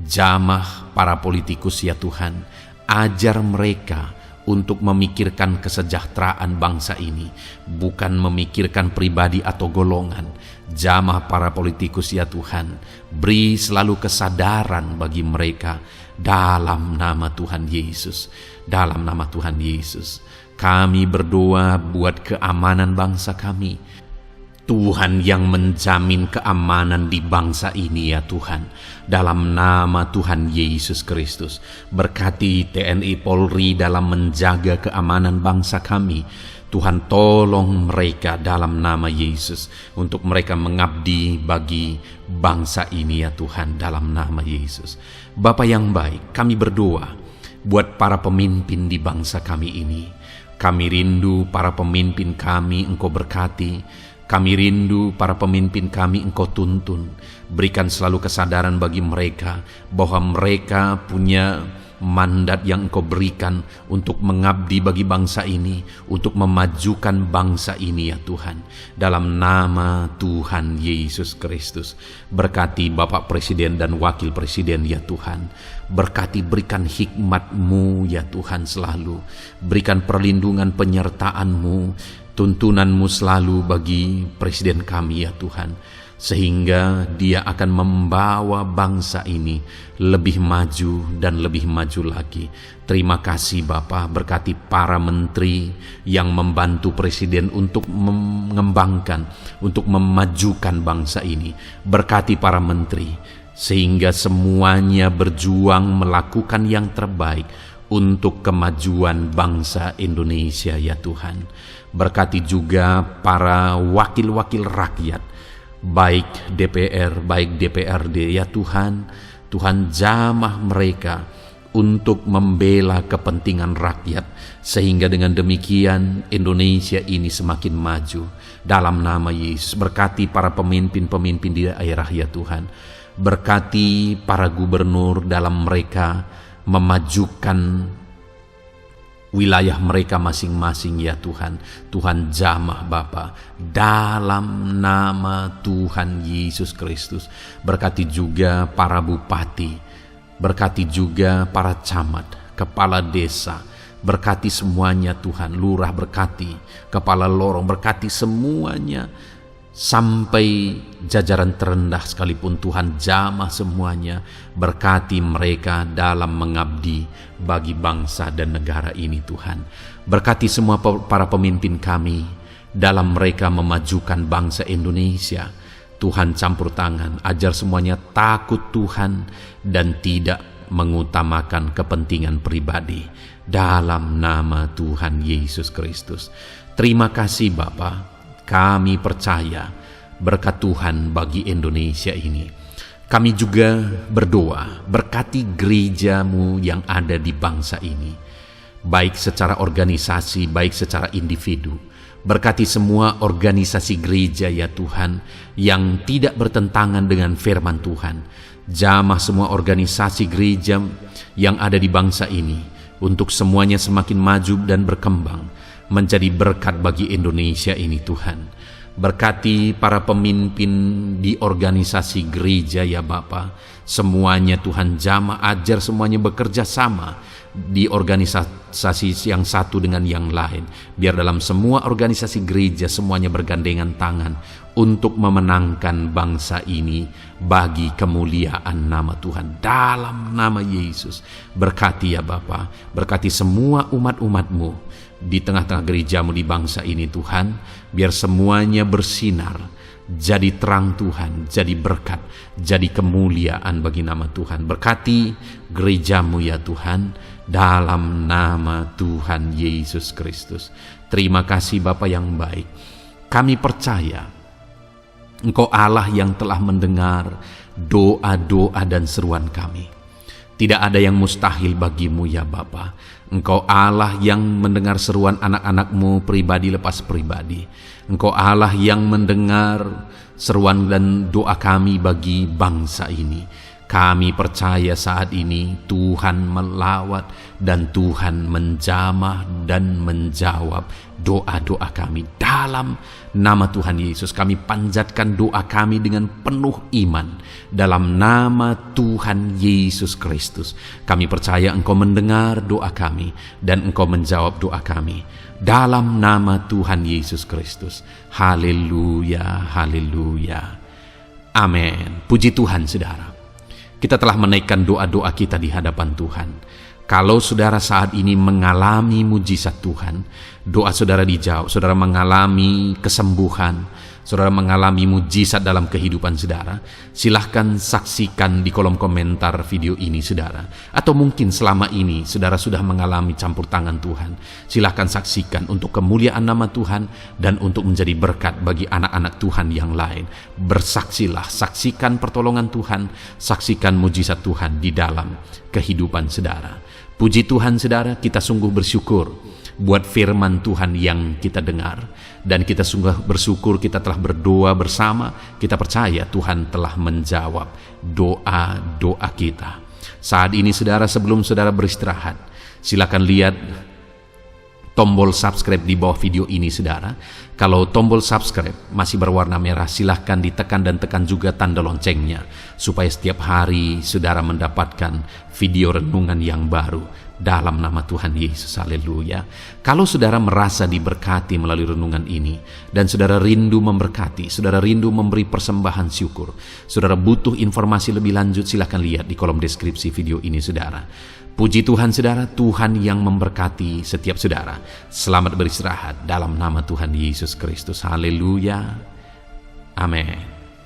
Jamah para politikus ya Tuhan, ajar mereka untuk memikirkan kesejahteraan bangsa ini, bukan memikirkan pribadi atau golongan. Jamah para politikus ya Tuhan, beri selalu kesadaran bagi mereka dalam nama Tuhan Yesus. Dalam nama Tuhan Yesus, kami berdoa buat keamanan bangsa kami. Tuhan yang menjamin keamanan di bangsa ini ya Tuhan. Dalam nama Tuhan Yesus Kristus, berkati TNI Polri dalam menjaga keamanan bangsa kami. Tuhan tolong mereka dalam nama Yesus, untuk mereka mengabdi bagi bangsa ini ya Tuhan, dalam nama Yesus. Bapa yang baik, kami berdoa buat para pemimpin di bangsa kami ini. Kami rindu para pemimpin kami Engkau berkati. Kami rindu para pemimpin kami Engkau tuntun. Berikan selalu kesadaran bagi mereka bahwa mereka punya mandat yang Engkau berikan untuk mengabdi bagi bangsa ini, untuk memajukan bangsa ini ya Tuhan. Dalam nama Tuhan Yesus Kristus, berkati Bapak Presiden dan Wakil Presiden ya Tuhan. Berkati, berikan hikmat-Mu ya Tuhan selalu. Berikan perlindungan penyertaan-Mu, tuntunan-Mu selalu bagi Presiden kami ya Tuhan, sehingga dia akan membawa bangsa ini lebih maju dan lebih maju lagi. Terima kasih Bapa, berkati para menteri yang membantu Presiden untuk mengembangkan, untuk memajukan bangsa ini. Berkati para menteri, sehingga semuanya berjuang melakukan yang terbaik untuk kemajuan bangsa Indonesia ya Tuhan. Berkati juga para wakil-wakil rakyat, baik DPR, baik DPRD ya Tuhan. Tuhan jamah mereka untuk membela kepentingan rakyat, sehingga dengan demikian Indonesia ini semakin maju. Dalam nama Yesus, berkati para pemimpin-pemimpin di daerah ya Tuhan. Berkati para gubernur dalam mereka memajukan wilayah mereka masing-masing ya Tuhan. Tuhan jamah Bapa, dalam nama Tuhan Yesus Kristus. Berkati juga para bupati, berkati juga para camat, kepala desa, berkati semuanya Tuhan. Lurah berkati, kepala lorong berkati semuanya, sampai jajaran terendah sekalipun Tuhan jamah semuanya. Berkati mereka dalam mengabdi bagi bangsa dan negara ini Tuhan. Berkati semua para pemimpin kami dalam mereka memajukan bangsa Indonesia. Tuhan campur tangan, ajar semuanya takut Tuhan dan tidak mengutamakan kepentingan pribadi. Dalam nama Tuhan Yesus Kristus. Terima kasih Bapa. Kami percaya berkat Tuhan bagi Indonesia ini. Kami juga berdoa, berkati gereja-Mu yang ada di bangsa ini, baik secara organisasi, baik secara individu. Berkati semua organisasi gereja ya Tuhan, yang tidak bertentangan dengan firman Tuhan. Jamah semua organisasi gereja yang ada di bangsa ini, untuk semuanya semakin maju dan berkembang, menjadi berkat bagi Indonesia ini Tuhan. Berkati para pemimpin di organisasi gereja ya Bapa. Semuanya Tuhan jamah, ajar semuanya bekerja sama di organisasi yang satu dengan yang lain. Biar dalam semua organisasi gereja semuanya bergandengan tangan untuk memenangkan bangsa ini bagi kemuliaan nama Tuhan. Dalam nama Yesus, berkati ya Bapa, berkati semua umat-umat-Mu di tengah-tengah gereja-Mu di bangsa ini Tuhan. Biar semuanya bersinar, jadi terang Tuhan, jadi berkat, jadi kemuliaan bagi nama Tuhan. Berkati gereja-Mu ya Tuhan, dalam nama Tuhan Yesus Kristus. Terima kasih Bapa yang baik. Kami percaya Engkau Allah yang telah mendengar doa-doa dan seruan kami. Tidak ada yang mustahil bagi-Mu ya Bapa. Engkau Allah yang mendengar seruan anak-anak-Mu pribadi lepas pribadi. Engkau Allah yang mendengar seruan dan doa kami bagi bangsa ini. Kami percaya saat ini Tuhan melawat dan Tuhan menjamah dan menjawab doa-doa kami. Dalam nama Tuhan Yesus kami panjatkan doa kami dengan penuh iman. Dalam nama Tuhan Yesus Kristus kami percaya Engkau mendengar doa kami dan Engkau menjawab doa kami. Dalam nama Tuhan Yesus Kristus. Haleluya, haleluya. Amin. Puji Tuhan saudara. Kita telah menaikkan doa-doa kita di hadapan Tuhan. Kalau saudara saat ini mengalami mujizat Tuhan, doa saudara dijawab, saudara mengalami kesembuhan, saudara mengalami mujizat dalam kehidupan saudara, silahkan saksikan di kolom komentar video ini saudara. Atau mungkin selama ini saudara sudah mengalami campur tangan Tuhan, silahkan saksikan untuk kemuliaan nama Tuhan dan untuk menjadi berkat bagi anak-anak Tuhan yang lain. Bersaksilah, saksikan pertolongan Tuhan, saksikan mujizat Tuhan di dalam kehidupan saudara. Puji Tuhan saudara, kita sungguh bersyukur buat firman Tuhan yang kita dengar. Dan kita sungguh bersyukur kita telah berdoa bersama. Kita percaya Tuhan telah menjawab doa-doa kita. Saat ini saudara, sebelum saudara beristirahat, silakan lihat tombol subscribe di bawah video ini saudara. Kalau tombol subscribe masih berwarna merah, silahkan ditekan dan tekan juga tanda loncengnya, supaya setiap hari saudara mendapatkan video renungan yang baru dalam nama Tuhan Yesus. Haleluya. Kalau saudara merasa diberkati melalui renungan ini dan saudara rindu memberkati, saudara rindu memberi persembahan syukur, saudara butuh informasi lebih lanjut, silahkan lihat di kolom deskripsi video ini saudara. Puji Tuhan saudara, Tuhan yang memberkati setiap saudara. Selamat beristirahat dalam nama Tuhan Yesus Kristus. Haleluya. Amin.